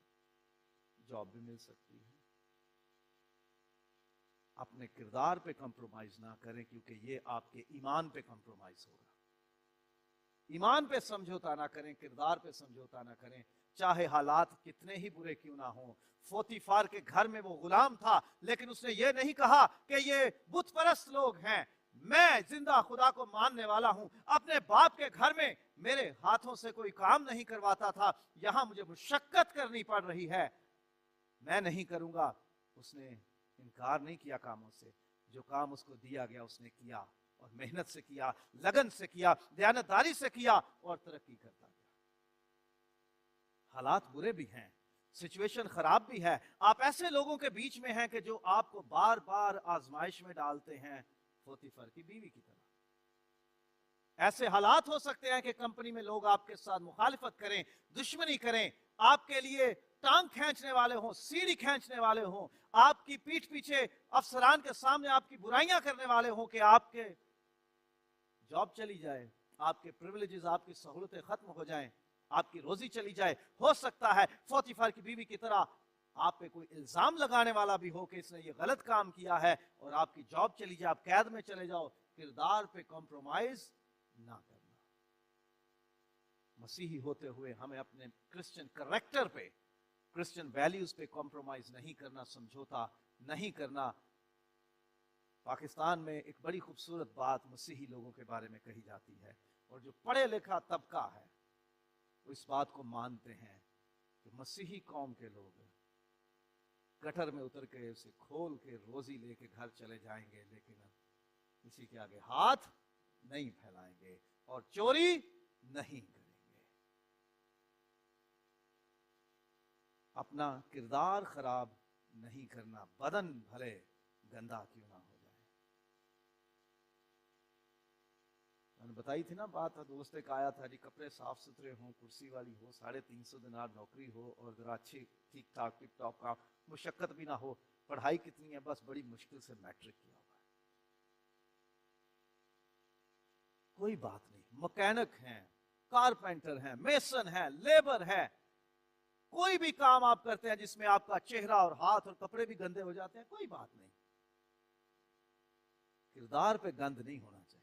जॉब भी मिल सकती है। अपने किरदार पे कॉम्प्रोमाइज ना करें, क्योंकि ये आपके ईमान पे कॉम्प्रोमाइज होगा। ईमान पे समझौता ना करें, किरदार पे समझौता ना करें, चाहे हालात कितने ही बुरे क्यों ना हो। पोतीफार के घर में वो गुलाम था, लेकिन उसने ये नहीं कहा कि ये बुत परस्त लोग हैं, मैं जिंदा खुदा को मानने वाला हूं। अपने बाप के घर में मेरे हाथों से कोई काम नहीं करवाता था, यहां मुझे मुशक्कत करनी पड़ रही है, मैं नहीं करूंगा। उसने इनकार नहीं किया कामों से, जो काम उसको दिया गया उसने किया, और मेहनत से किया, लगन से किया, दयानतदारी से किया, और तरक्की करता गया। हालात बुरे भी हैं, सिचुएशन खराब भी है, आप ऐसे लोगों के बीच में हैं कि जो आपको बार बार आजमाइश में डालते हैं, पोतीफर की बीवी की तरह। ऐसे हालात हो सकते हैं कि कंपनी में लोग आपके साथ मुखालिफत करें, दुश्मनी करें, आपके लिए टांग खींचने वाले हों, सीढ़ी खींचने वाले हों, आपकी पीठ पीछे अफसरान के सामने आपकी बुराइयां करने वाले हों कि आपके जॉब चली जाए, आपके प्रिविलेजेस, आपकी सहूलतें खत्म हो जाएं, आपकी रोजी चली जाए। हो सकता है पोतीफर की बीवी की तरह आप पे कोई इल्जाम लगाने वाला भी हो कि इसने ये गलत काम किया है, और आपकी जॉब चली जाए, आप कैद में चले जाओ। किरदार पे कॉम्प्रोमाइज ना करना। मसीही होते हुए हमें अपने क्रिश्चियन कैरेक्टर पे, क्रिश्चियन वैल्यूज पे कॉम्प्रोमाइज नहीं करना, समझौता नहीं करना। पाकिस्तान में एक बड़ी खूबसूरत बात मसीही लोगों के बारे में कही जाती है, और जो पढ़े लिखा तबका है वो इस बात को मानते हैं कि मसीही कौम के लोग गटर में उतर के उसे खोल के रोजी लेके घर चले जाएंगे, लेकिन किसी के आगे हाथ नहीं फैलाएंगे और चोरी नहीं करेंगे। अपना किरदार खराब नहीं करना, बदन भले गंदा क्यों ना हो जाए। मैंने बताई थी ना बात, दोस्त एक आया था जी, कपड़े साफ सुथरे हों, कुर्सी वाली हो, 350 दिनार नौकरी हो, और जरा अच्छी ठीक ठाक टिप टॉप का, मुशक्कत भी ना हो। पढ़ाई कितनी है, बस बड़ी मुश्किल से मैट्रिक किया हुआ है। कोई बात नहीं, मैकेनिक हैं, कारपेंटर हैं, मेसन हैं, लेबर है, कोई भी काम आप करते हैं जिसमें आपका चेहरा और हाथ और कपड़े भी गंदे हो जाते हैं, कोई बात नहीं। किरदार पे गंद नहीं होना चाहिए।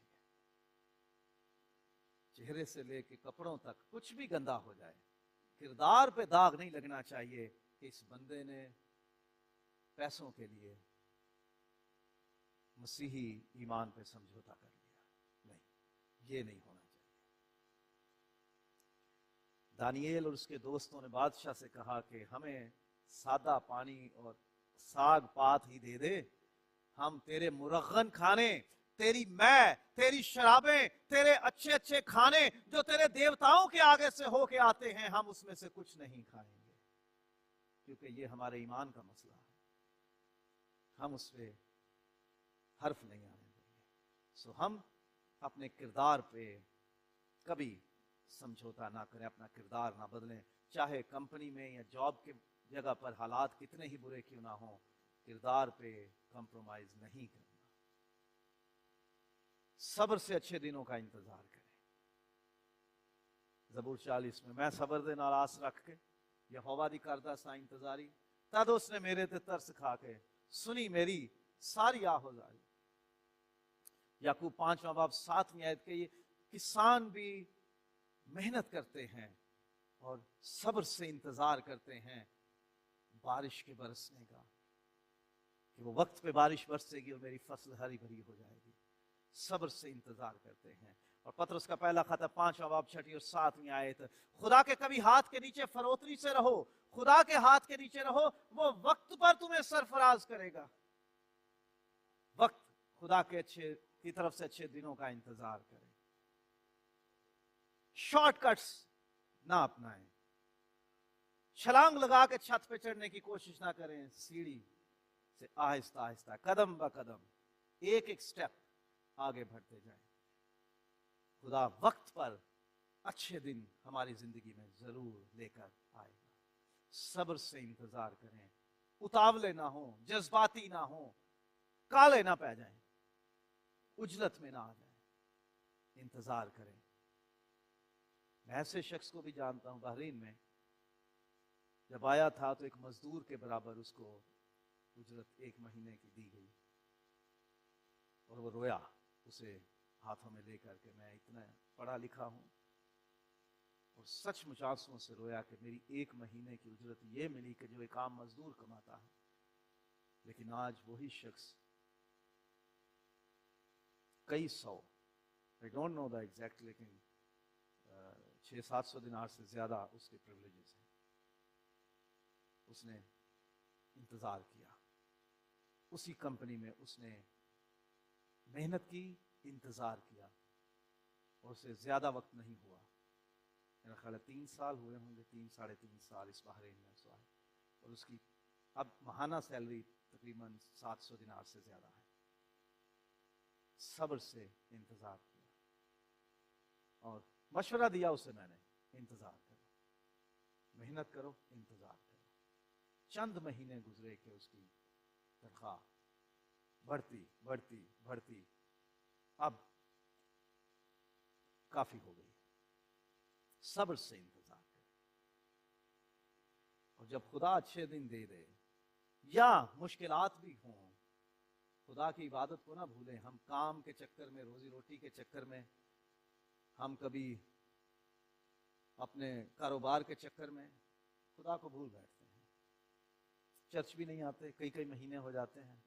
चेहरे से लेके कपड़ों तक कुछ भी गंदा हो जाए, किरदार पे दाग नहीं लगना चाहिए कि इस बंदे ने पैसों के लिए मसीही ईमान पे समझौता कर लिया। नहीं, ये नहीं होना चाहिए। दानिएल और उसके दोस्तों ने बादशाह से कहा कि हमें सादा पानी और साग पात ही दे दे, हम तेरे मुरगन खाने, तेरी मैं, तेरी शराबें, तेरे अच्छे अच्छे खाने जो तेरे देवताओं के आगे से होके आते हैं, हम उसमें से कुछ नहीं खाएंगे, क्योंकि ये हमारे ईमान का मसला है, हम उस पर हर्फ नहीं आने देंगे। सो हम अपने किरदार पे कभी समझौता ना करें, अपना किरदार ना बदलें, चाहे कंपनी में या जॉब के जगह पर हालात कितने ही बुरे क्यों ना हो, किरदार पे कॉम्प्रोमाइज नहीं करना। सब्र से अच्छे दिनों का इंतजार करें। ज़बूर 40 में, मैं सब्र दे नाल आस रख के यहोवा दी करदा सा इंतजारी, तद उसने मेरे ते तरस खा के सुनी मेरी सारी आहोजारी। याकूब 5वां बाब 7वीं आयत के, ये किसान भी मेहनत करते हैं और सब्र से इंतजार करते हैं बारिश के बरसने का, कि वो वक्त पे बारिश बरसेगी और मेरी फसल हरी भरी हो जाएगी। सब्र से इंतजार करते हैं। और पतरस का पहला खत 5वां बाब 6 और 7वीं आयत, खुदा के कभी हाथ के नीचे फरोतरी से रहो, खुदा के हाथ के नीचे रहो, वो वक्त पर तुम्हें सरफराज करेगा। वक्त खुदा के अच्छे की तरफ से अच्छे दिनों का इंतजार करें, शॉर्टकट्स ना अपनाएं, छलांग लगा के छत पे चढ़ने की कोशिश ना करें, सीढ़ी से आहिस्ता आहिस्ता, कदम ब कदम, एक एक स्टेप आगे बढ़ते जाएं। خدا وقت پر اچھے دن ہماری زندگی میں ضرور لے کر آئے گا. صبر سے انتظار کریں, اتاولے نہ ہوں, جذباتی نہ ہوں, کالے نہ پہ جائیں, عجلت میں نہ آ جائیں, انتظار کریں. میں ایسے شخص کو بھی جانتا ہوں, بحرین میں جب آیا تھا تو ایک مزدور کے برابر اس کو اجرت 1 مہینے کی دی گئی, اور وہ رویا اسے ہاتھوں میں لے کر کے, میں اتنا پڑھا لکھا ہوں, اور سچ مچ آنسوؤں سے رویا کہ میری 1 مہینے کی اجرت یہ ملی کہ جو ایک عام مزدور کماتا ہے. لیکن آج وہی شخص کئی سو, I don't know the exact, لیکن 600-700 دینار سے زیادہ اس کے پریولیجز ہیں. اس نے انتظار کیا, اسی کمپنی میں اس نے محنت کی, انتظار کیا, اور اسے زیادہ وقت نہیں ہوا, میرا خیال ہے 3 سال ہوئے ہوں گے, 3-3.5 سال اس بحرین میں اس وقت, اور اس کی اب ماہانہ سیلری تقریباً 700 دینار سے زیادہ ہے. صبر سے انتظار کیا, اور مشورہ دیا اسے میں نے, انتظار کرو, محنت کرو, انتظار کرو. چند مہینے گزرے کہ اس کی تنخواہ بڑھتی بڑھتی بڑھتی اب کافی ہو گئی. صبر سے انتظار کریں, اور جب خدا اچھے دن دے دے یا مشکلات بھی ہوں, خدا کی عبادت کو نہ بھولیں. ہم کام کے چکر میں, روزی روٹی کے چکر میں, ہم کبھی اپنے کاروبار کے چکر میں خدا کو بھول بیٹھتے ہیں. چرچ بھی نہیں آتے, کئی مہینے ہو جاتے ہیں,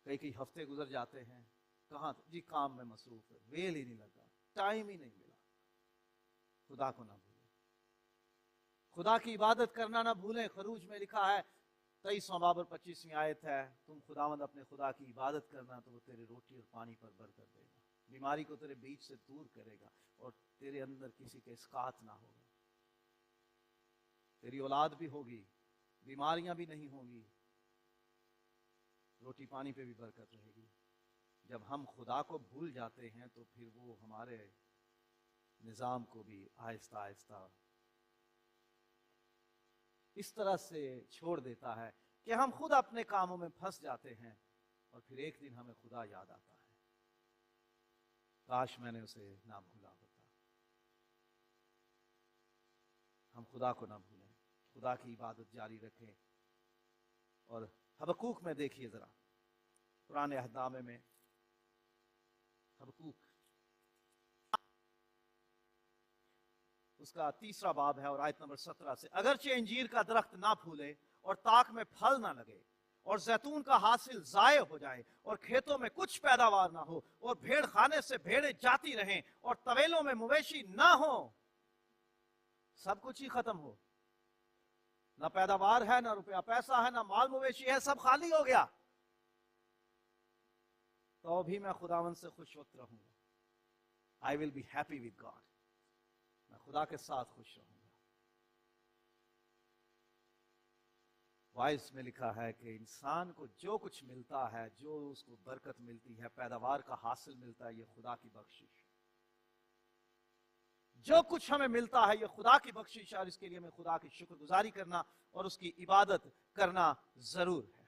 کئی ہفتے گزر جاتے ہیں, کہاں جی کام میں مصروف ہے, ویل ہی نہیں لگا, ٹائم ہی نہیں ملا. خدا کو نہ بھولیں, خدا کی عبادت کرنا نہ بھولیں. خروج میں لکھا ہے 23واں باب اور 25ویں آیت ہے, تم خداوند اپنے خدا کی عبادت کرنا تو وہ تیرے روٹی اور پانی پر برکت دے گا, بیماری کو تیرے بیچ سے دور کرے گا, اور تیرے اندر کسی کے اسقاط نہ ہوگا. تیری اولاد بھی ہوگی, بیماریاں بھی نہیں ہوں گی, روٹی پانی پہ بھی برکت رہے گی. جب ہم خدا کو بھول جاتے ہیں تو پھر وہ ہمارے نظام کو بھی آہستہ آہستہ اس طرح سے چھوڑ دیتا ہے کہ ہم خود اپنے کاموں میں پھنس جاتے ہیں, اور پھر ایک دن ہمیں خدا یاد آتا ہے. کاش میں نے اسے نہ بھولا ہوتا. ہم خدا کو نہ بھولیں, خدا کی عبادت جاری رکھیں. اور حبقوق میں دیکھیے ذرا, پرانے عہد نامے میں حبقوق اس کا 3 باب ہے, اور آیت نمبر 17 سے, اگرچہ انجیر کا درخت نہ پھولے اور تاک میں پھل نہ لگے, اور زیتون کا حاصل ضائع ہو جائے, اور کھیتوں میں کچھ پیداوار نہ ہو, اور بھیڑ خانے سے بھیڑیں جاتی رہیں, اور طویلوں میں مویشی نہ ہو, سب کچھ ہی ختم ہو, نہ پیداوار ہے, نہ روپیہ پیسہ ہے, نہ مال مویشی ہے, سب خالی ہو گیا, تو بھی میں خداوند سے خوش وقت رہوں گا. I will be happy with God. میں خدا کے ساتھ خوش رہوں گا. وائس میں لکھا ہے کہ انسان کو جو کچھ ملتا ہے, جو اس کو برکت ملتی ہے, پیداوار کا حاصل ملتا ہے, یہ خدا کی بخشش. جو کچھ ہمیں ملتا ہے یہ خدا کی بخشش ہے, اور اس کے لیے ہمیں خدا کی شکر گزاری کرنا اور اس کی عبادت کرنا ضرور ہے.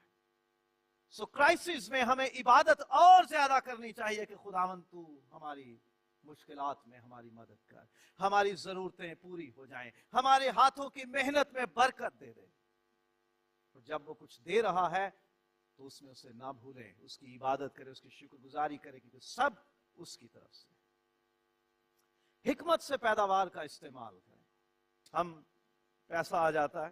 سو کرائسس میں ہمیں عبادت اور زیادہ کرنی چاہیے کہ خداوند تو ہماری مشکلات میں ہماری مدد کر, ہماری ضرورتیں پوری ہو جائیں, ہمارے ہاتھوں کی محنت میں برکت دے دے. اور جب وہ کچھ دے رہا ہے تو اس میں اسے نہ بھولیں, اس کی عبادت کرے, اس کی شکر گزاری کرے, کیونکہ سب اس کی طرف سے. حکمت سے پیداوار کا استعمال کریں. ہم پیسہ آ جاتا ہے,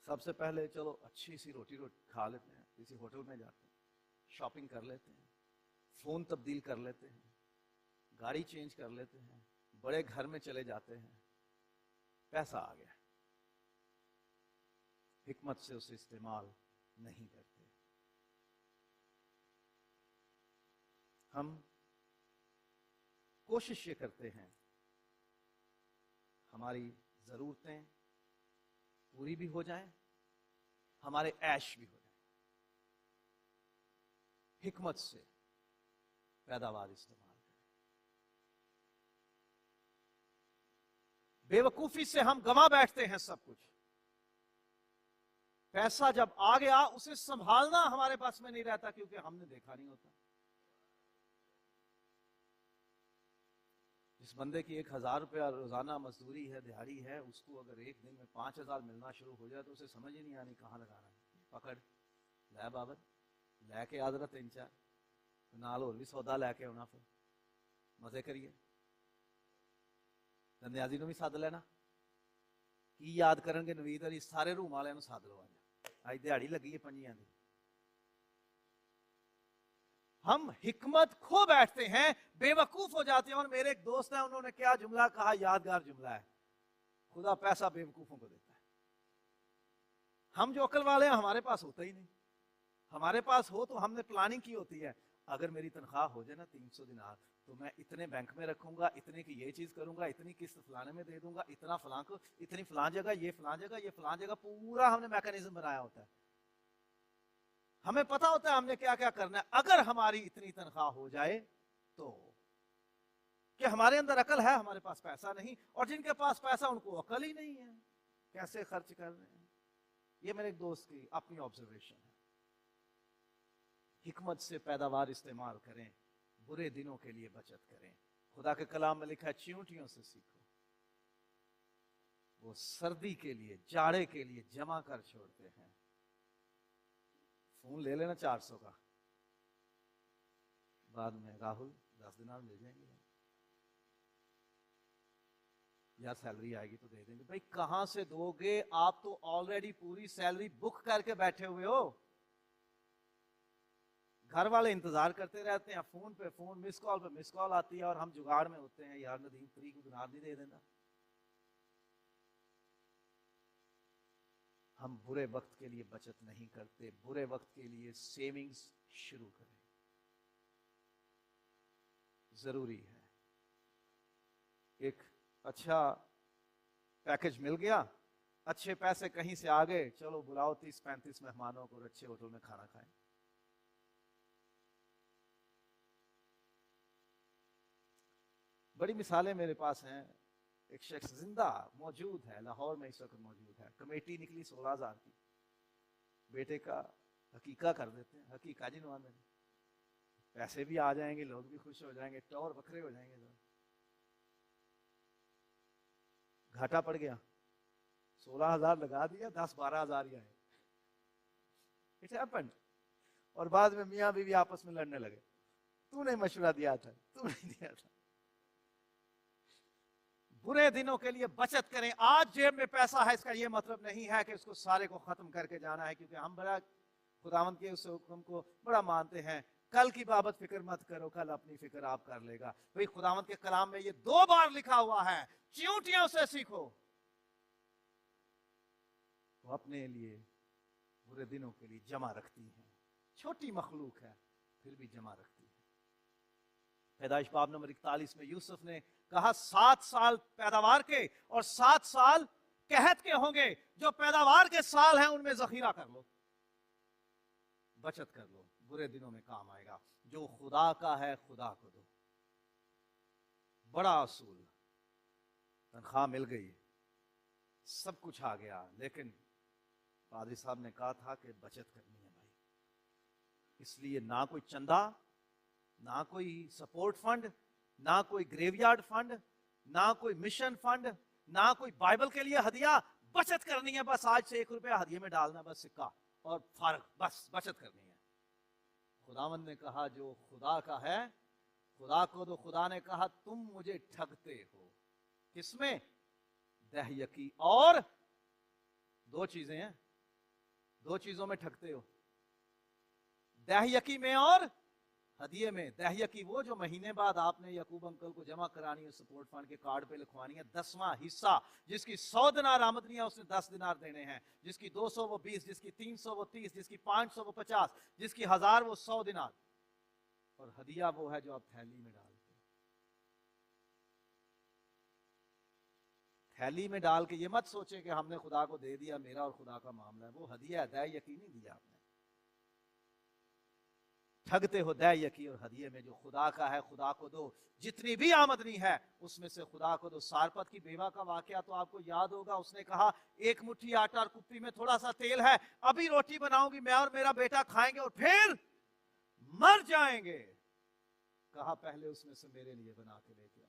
سب سے پہلے چلو اچھی سی روٹی کھا لیتے ہیں, کسی ہوٹل میں جاتے ہیں, شاپنگ کر لیتے ہیں, فون تبدیل کر لیتے ہیں, گاڑی چینج کر لیتے ہیں, بڑے گھر میں چلے جاتے ہیں, پیسہ آ گیا. حکمت سے اسے استعمال نہیں کرتے. ہم کوشش یہ کرتے ہیں ہماری ضرورتیں پوری بھی ہو جائیں, ہمارے عیش بھی ہو جائیں. حکمت سے पैदावार इस्तेमाल करें। बेवकूफी से हम गंवा बैठते हैं सब कुछ। पैसा जब आ गया उसे संभालना हमारे पास में नहीं रहता, क्योंकि हमने देखा नहीं होता। जिस बंदे की 1000 रुपया रोजाना मजदूरी है, दिहाड़ी है, उसको अगर एक दिन में 5000 मिलना शुरू हो जाए तो उसे समझ ही नहीं आनी कहां लगाना है। पकड़ लै बाबर, लैके आ जरा 3-4 नाल होर भी सौदा लैके आना, फिर मजे करिए। धंधेआजी भी सद लेना, की याद करनगे नवीद अली, सारे रूम वाले सद लो, अज दिहाड़ी लगी है 5 दी। हम हिकमत खो बैठते हैं, बेवकूफ हो जाते हैं। और मेरे एक दोस्त हैं, उन्होंने क्या जुमला कहा, यादगार जुमला है, खुदा पैसा बेवकूफों को देता है। हम जो अकल वाले हैं हमारे पास होता ही नहीं। हमारे पास हो तो हमने प्लानिंग की होती है, अगर मेरी तनख्वाह हो जाए ना 300 दिनार तो मैं इतने बैंक में रखूंगा, इतने की ये चीज करूंगा, इतनी किस्त फलाने में दे दूंगा, इतना फलां को, इतनी फलां जगह, ये फलां जगह, ये फलां जगह, पूरा हमने मैकेनिज्म बनाया होता है। हमें पता होता है हमने क्या क्या करना है। अगर हमारी इतनी तनख्वाह हो जाए तो, कि हमारे अंदर अकल है, हमारे पास पैसा नहीं, और जिनके पास पैसा उनको अकल ही नहीं है, कैसे खर्च कर रहे हैं। ये मेरे एक दोस्त की अपनी ऑब्जर्वेशन है। हिकमत से पैदावार इस्तेमाल करें, बुरे दिनों के लिए बचत करें। खुदा के कलाम में लिखा है, चींटियों से सीखो, वो सर्दी के लिए, जाड़े के लिए जमा कर छोड़ते हैं। फोन ले लेना 400 का, बाद में राहुल 10 दिनार मिल जाएंगे या सैलरी आएगी तो दे देंगे। भाई कहां से दोगे, आप तो ऑलरेडी पूरी सैलरी बुक करके बैठे हुए हो। घर वाले इंतजार करते रहते हैं, फोन पे फोन, मिस कॉल पे मिस कॉल आती है, और हम जुगाड़ में होते हैं, यार नदीम 3 को दिनार नहीं दे देना। हम बुरे वक्त के लिए बचत नहीं करते, बुरे वक्त के लिए सेविंग्स शुरू करें, जरूरी है। एक अच्छा पैकेज मिल गया, अच्छे पैसे कहीं से आ गए, चलो बुलाओ 30-35 मेहमानों को, अच्छे होटल में खाना खाएं। बड़ी मिसालें मेरे पास हैं। एक शख्स जिंदा मौजूद है, लाहौर में इस वक्त मौजूद है। कमेटी निकली 16,000 की, बेटे का हकीका कर देते हैं, हकीका जिनवा में पैसे भी आ जाएंगे, लोग भी खुश हो जाएंगे, टौर बखरे हो जाएंगे। घाटा पड़ गया, 16,000 लगा दिया, 10-12,000 ही आए। It's happened. और बाद में मियां बीवी आपस में लड़ने लगे, तूने मशवरा दिया था, तू नहीं दिया था। बुरे दिनों के लिए बचत करें। आज जेब में पैसा है, इसका यह मतलब नहीं है कि उसको सारे को खत्म करके जाना है, क्योंकि हम बड़ा खुदावंद के उस हुक्म को बड़ा मानते हैं, कल की बाबत फिक्र मत करो, कल अपनी फिक्र आप कर लेगा। भाई खुदावंद के कलाम में ये 2 बार लिखा हुआ है, चींटियों से सीखो। वो अपने लिए बुरे दिनों के लिए जमा रखती है, छोटी मखलूक है फिर भी जमा रखती है। पैदाइश बाब नंबर 41 में यूसुफ ने कहा 7 साल पैदावार के और 7 साल कहत के होंगे। जो पैदावार के साल हैं उनमें जखीरा कर लो, बचत कर लो, बुरे दिनों में काम आएगा। जो खुदा का है खुदा को दो। बड़ा असूल, तनख्वाह मिल गई, सब कुछ आ गया, लेकिन पादरी साहब ने कहा था कि बचत करनी है भाई। इसलिए ना कोई चंदा, ना कोई सपोर्ट फंड, ना कोई ग्रेवयार्ड फंड, ना कोई मिशन फंड, ना कोई बाइबल के लिए हदिया। बचत करनी है बस। आज से 1 रुपया हदिये में डालना, बस सिक्का और फारग, बस बचत करनी है। खुदावंद ने कहा जो खुदा का है खुदा को दो। खुदा ने कहा तुम मुझे ठगते हो। किसमें? दहयकी। और 2 चीजें हैं, 2 चीजों में ठगते हो, दहयकी में और हदिये में। दहयकी वो जो महीने बाद आपने याकूब अंकल को जमा करानी है, सपोर्ट फंड के कार्ड पे लिखवानी है, 10वां हिस्सा। जिसकी 100 दिनार आमदनी है उसने 10 दिनार देने हैं, जिसकी 200 वो 20, जिसकी 300 वो 30, जिसकी 500 वो 50, जिसकी 1000 वो 100 दिनार। और हदिया वो है जो आप थैली में डालते हो। थैली में डाल के ये मत सोचे कि हमने खुदा को दे दिया, मेरा और खुदा का मामला है। वो हदिया है, दहयकी नहीं दिया आपने। ठगते हो दैय की और हदिये में, जो खुदा का है खुदा को दो, जितनी भी आमदनी है उसमें से खुदा को दो। सारपत की बेवा का वाकया तो आपको याद होगा, उसने कहा एक मुट्ठी आटा और कुप्पी में थोड़ा सा तेल है, अभी रोटी बनाऊंगी मैं और मेरा बेटा खाएंगे और फिर मर जाएंगे। कहा पहले उसमें से मेरे लिए बना के लेके आ।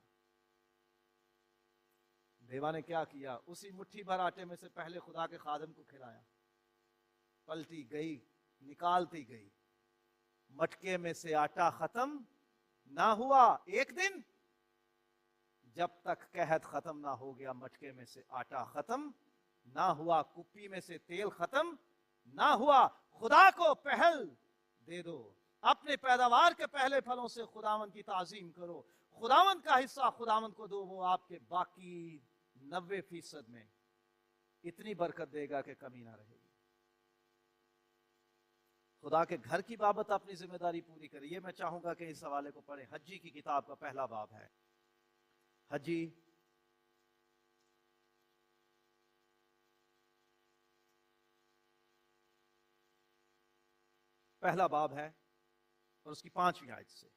बेवा ने क्या किया, उसी मुट्ठी भर आटे में से पहले खुदा के खादिम को खिलाया। पलटी गई, निकालती गई, मटके में से आटा खत्म ना हुआ। एक दिन जब तक कहत खत्म ना हो गया, मटके में से आटा खत्म ना हुआ, कुप्पी में से तेल खत्म ना हुआ। खुदा को पहल दे दो, अपने पैदावार के पहले फलों से खुदावंद की ताजीम करो। खुदावंद का हिस्सा खुदावंद को दो, वो आपके बाकी 90% में इतनी बरकत देगा कि कमी ना रहेगी। खुदा के घर की बाबत अपनी जिम्मेदारी पूरी करिए। मैं चाहूंगा कि इस हवाले को पढ़ें। हज्जी की किताब का पहला बाब है, हज्जी पहला बाब है और उसकी 5वीं आयत से।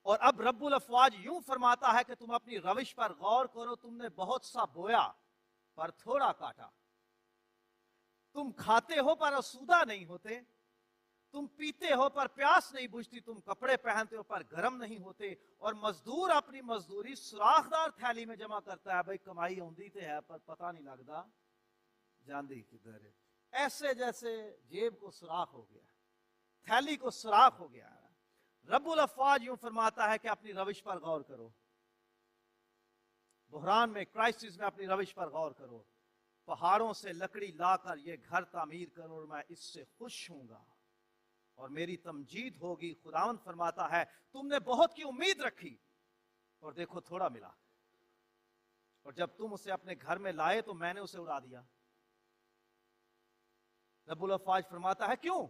और अब रब्बुल अफवाज यूं फरमाता है कि तुम अपनी रविश पर गौर करो, तुमने बहुत सा बोया पर थोड़ा काटा, तुम खाते हो पर आसूदा नहीं होते, तुम पीते हो पर प्यास नहीं बुझती, तुम कपड़े पहनते हो पर गर्म नहीं होते, और मजदूर अपनी मजदूरी सुराखदार थैली में जमा करता है। भाई कमाई आउंदी ते है पर पता नहीं लगता जांदी किधर है। ऐसे जैसे जेब को सुराख हो गया, थैली को सुराख हो गया। रब्बुल अफवाज यूं फरमाता है कि अपनी रविश पर गौर करो, बुहरान में, क्राइसिस में अपनी रविश पर गौर करो। पहाड़ों से लकड़ी लाकर ये घर तामीर करो और मैं इससे खुश हूंगा और मेरी तमजीद होगी। खुदावंद फरमाता है तुमने बहुत की उम्मीद रखी और देखो थोड़ा मिला, और जब तुम उसे अपने घर में लाए तो मैंने उसे उड़ा दिया। रब्बुल अफवाज फरमाता है क्यों?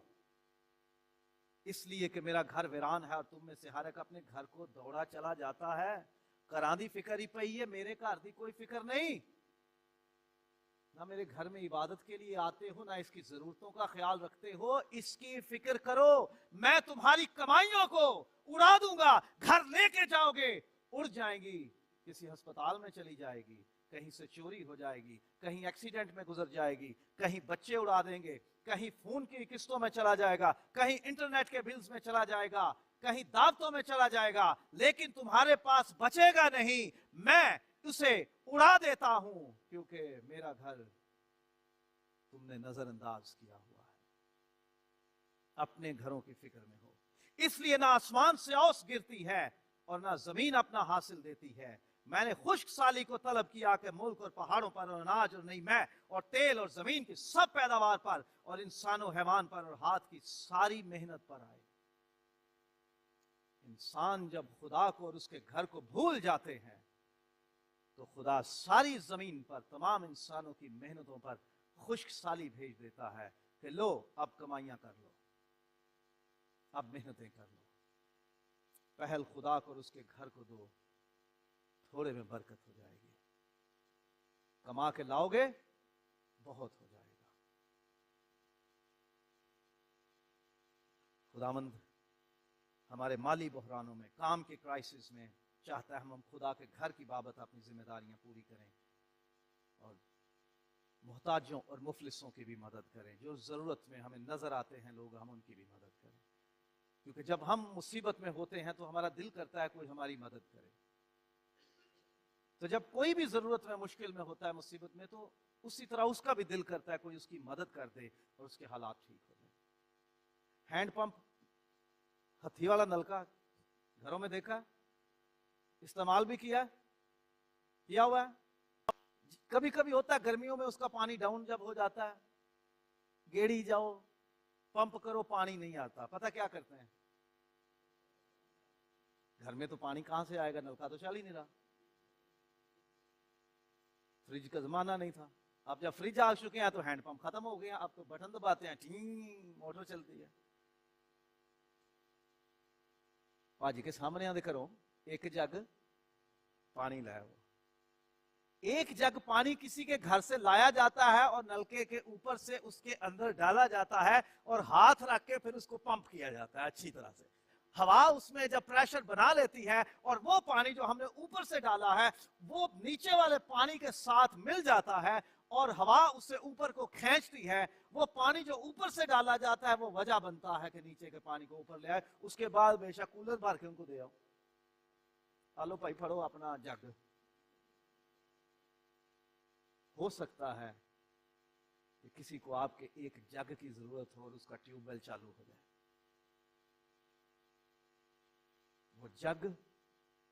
इसलिए कि मेरा घर वीरान है और तुम में से हर एक अपने घर को दौड़ा चला जाता है। करांदी फिक्र ही पई है, मेरे घर की कोई फिक्र नहीं। ना मेरे घर में इबादत के लिए आते हो, ना इसकी जरूरतों का ख्याल रखते हो। इसकी फिक्र करो, मैं तुम्हारी कमाइयों को उड़ा दूंगा। घर लेके जाओगे, उड़ जाएंगी, किसी अस्पताल में चली जाएगी, कहीं से चोरी हो जाएगी, कहीं एक्सीडेंट में गुजर जाएगी, कहीं बच्चे उड़ा देंगे, कहीं फोन की किस्तों में चला जाएगा, कहीं इंटरनेट के बिल्स में चला जाएगा, कहीं दावतों में चला जाएगा, लेकिन तुम्हारे पास बचेगा नहीं। मैं उसे उड़ा देता हूं क्योंकि मेरा घर तुमने नजरअंदाज किया हुआ है। अपने घरों की फिक्र में हो, इसलिए ना आसमान से औस गिरती है और ना जमीन अपना हासिल देती है। मैंने खुश्क साली को तलब किया कि मुल्क और पहाड़ों पर और अनाज और नई मैं और तेल और जमीन की सब पैदावार पर और इंसानों हैवान पर और हाथ की सारी मेहनत पर आए। इंसान जब खुदा को और उसके घर को भूल जाते हैं तो खुदा सारी जमीन पर तमाम इंसानों की मेहनतों पर खुश्क साली भेज देता है कि लो अब कमाइयां कर लो, अब मेहनतें कर लो। पहल खुदा को और उसके घर को दो, थोड़े में बरकत हो जाएगी। कमा के लाओगे, बहुत हो जाएगा। खुदावंद हमारे माली बहरानों में, काम के क्राइसिस में चाहता है हम खुदा के घर की बाबत अपनी जिम्मेदारियां पूरी करें और मोहताजों और मुफलिसों की भी मदद करें। जो जरूरत में हमें नजर आते हैं लोग, हम उनकी भी मदद करें, क्योंकि जब हम मुसीबत में होते हैं तो हमारा दिल करता है कोई हमारी मदद करे। तो जब कोई भी जरूरत में, मुश्किल में होता है, मुसीबत में, तो उसी तरह उसका भी दिल करता है कोई उसकी मदद कर दे और उसके हालात ठीक हो जाए। हैंडपंप, हथी वाला नलका घरों में देखा, इस्तेमाल भी किया हुआ है। कभी कभी होता है गर्मियों में उसका पानी डाउन जब हो जाता है, गेड़ी जाओ, पंप करो, पानी नहीं आता। पता क्या करते हैं, घर में तो पानी कहां से आएगा, नलका तो चल ही नहीं रहा। फ्रिज का जमाना नहीं था, अब जब फ्रिज आ चुके हैं तो हैंडपंप खत्म हो गया। अब तो बटन दबाते हैं, टी मोटर चलती है। भाजी के सामने आते करो, एक जग पानी लाओ, एक जग पानी किसी के घर से लाया जाता है और नलके के ऊपर से उसके अंदर डाला जाता है और हाथ रख के फिर उसको पंप किया जाता है अच्छी तरह से। हवा उसमें जब प्रेशर बना लेती है और वो पानी जो हमने ऊपर से डाला है वो नीचे वाले पानी के साथ मिल जाता है और हवा उससे ऊपर को खींचती है। वो पानी जो ऊपर से डाला जाता है वो वजह बनता है कि नीचे के पानी को ऊपर ले आए। उसके बाद बेशक कूलर भर के उनको दे आओ, आलो भाई फड़ो अपना जग। हो सकता है कि किसी को आपके एक जग की जरूरत हो और उसका ट्यूबवेल चालू हो जाए। वो जग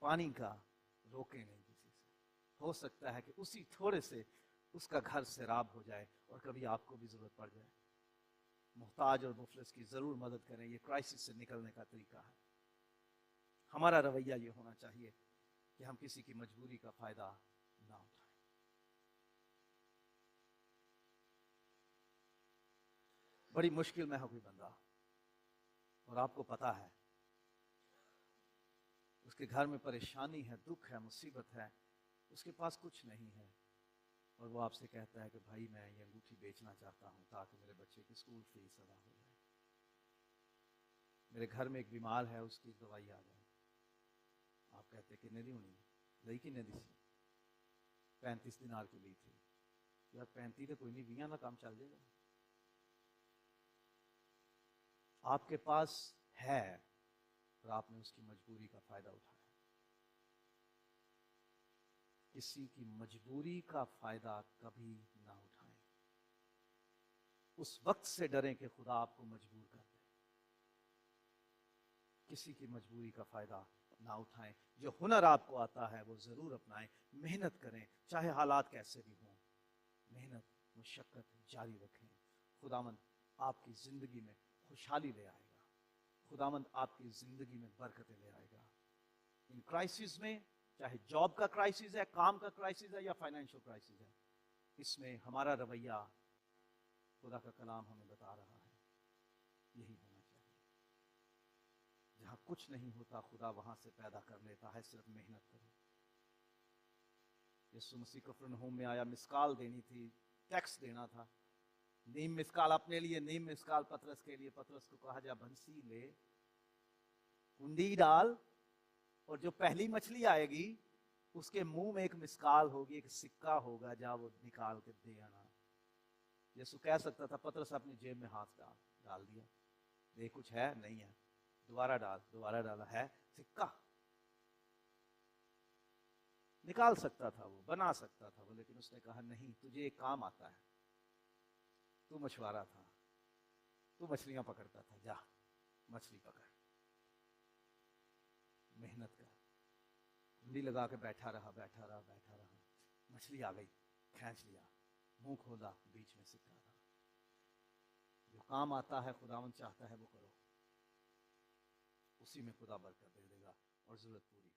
पानी का रोके नहीं किसी से। हो सकता है कि उसी थोड़े से उसका घर सैराब हो जाए और कभी आपको भी जरूरत पड़ जाए। मुहताज और मुफलिस की जरूर मदद करें, ये क्राइसिस से निकलने का तरीका है। हमारा रवैया ये होना चाहिए कि हम किसी की मजबूरी का फायदा ना उठाएं। बड़ी मुश्किल में है कोई बंदा और आपको पता है उसके घर में परेशानी है, दुख है, मुसीबत है, उसके पास कुछ नहीं है और वो आपसे कहता है कि भाई मैं ये अंगूठी बेचना चाहता हूं ताकि मेरे बच्चे की स्कूल फीस अदा हो जाए, मेरे घर में एक बीमार है उसकी दवाई आ जाए। आप कहते कि नहीं होनी लई कि नहीं सी 35 दिनार की ली थी यार, 35 तो कोई नहीं 20 का काम चल जाएगा। आपके पास है और आपने उसकी मजबूरी का फायदा उठाया। किसी की मजबूरी का फायदा कभी ना उठाएं। उस वक्त से डरें कि खुदा आपको मजबूर कर दे। किसी की मजबूरी का फायदा ना उठाएं। जो हुनर आपको आता है वो जरूर अपनाएं। मेहनत करें चाहे हालात कैसे भी हों। मेहनत मशक्कत जारी रखें। खुदावंद आपकी जिंदगी में खुशहाली ले आएगा। खुदावंद आपकी जिंदगी में बरकतें ले आएगा। इन क्राइसिस में, चाहे जॉब का क्राइसिस है, काम का क्राइसिस है या फाइनेंशियल क्राइसिस है, इसमें हमारा रवैया खुदा का कलाम हमें बता रहा है यही होना चाहिए। जहां कुछ नहीं होता खुदा वहां से पैदा कर लेता है, सिर्फ मेहनत करो। यीशु मसीह कफरनहूम में आया, मिस्काल देनी थी, टैक्स देना था। नीम मिस्काल अपने लिए, नीम मिस्काल पतरस के लिए। पतरस को कहा जा बंसी ले, कुंडी डाल और जो पहली मछली आएगी उसके मुंह में एक मिस्काल होगी, एक सिक्का होगा, जा वो निकाल के दे आना। यीशु कह सकता था पतरस अपनी जेब में हाथ डाल दिया, देख कुछ है नहीं है, दोबारा डाल, दोबारा डाला, है सिक्का। निकाल सकता था वो, बना सकता था वो, लेकिन उसने कहा नहीं, तुझे एक काम आता है, तू मछुआरा था, तू मछलियां पकड़ता था, जा मछली पकड़, मेहनत कर। कुंडी लगा के बैठा रहा, बैठा रहा, बैठा रहा, मछली आ गई, खींच लिया, मुंह खोला, बीच में सिक्का था। जो काम आता है खुदावंद चाहता है वो करो, उसी में खुदा बरकत दे देगा और जरूरत पूरी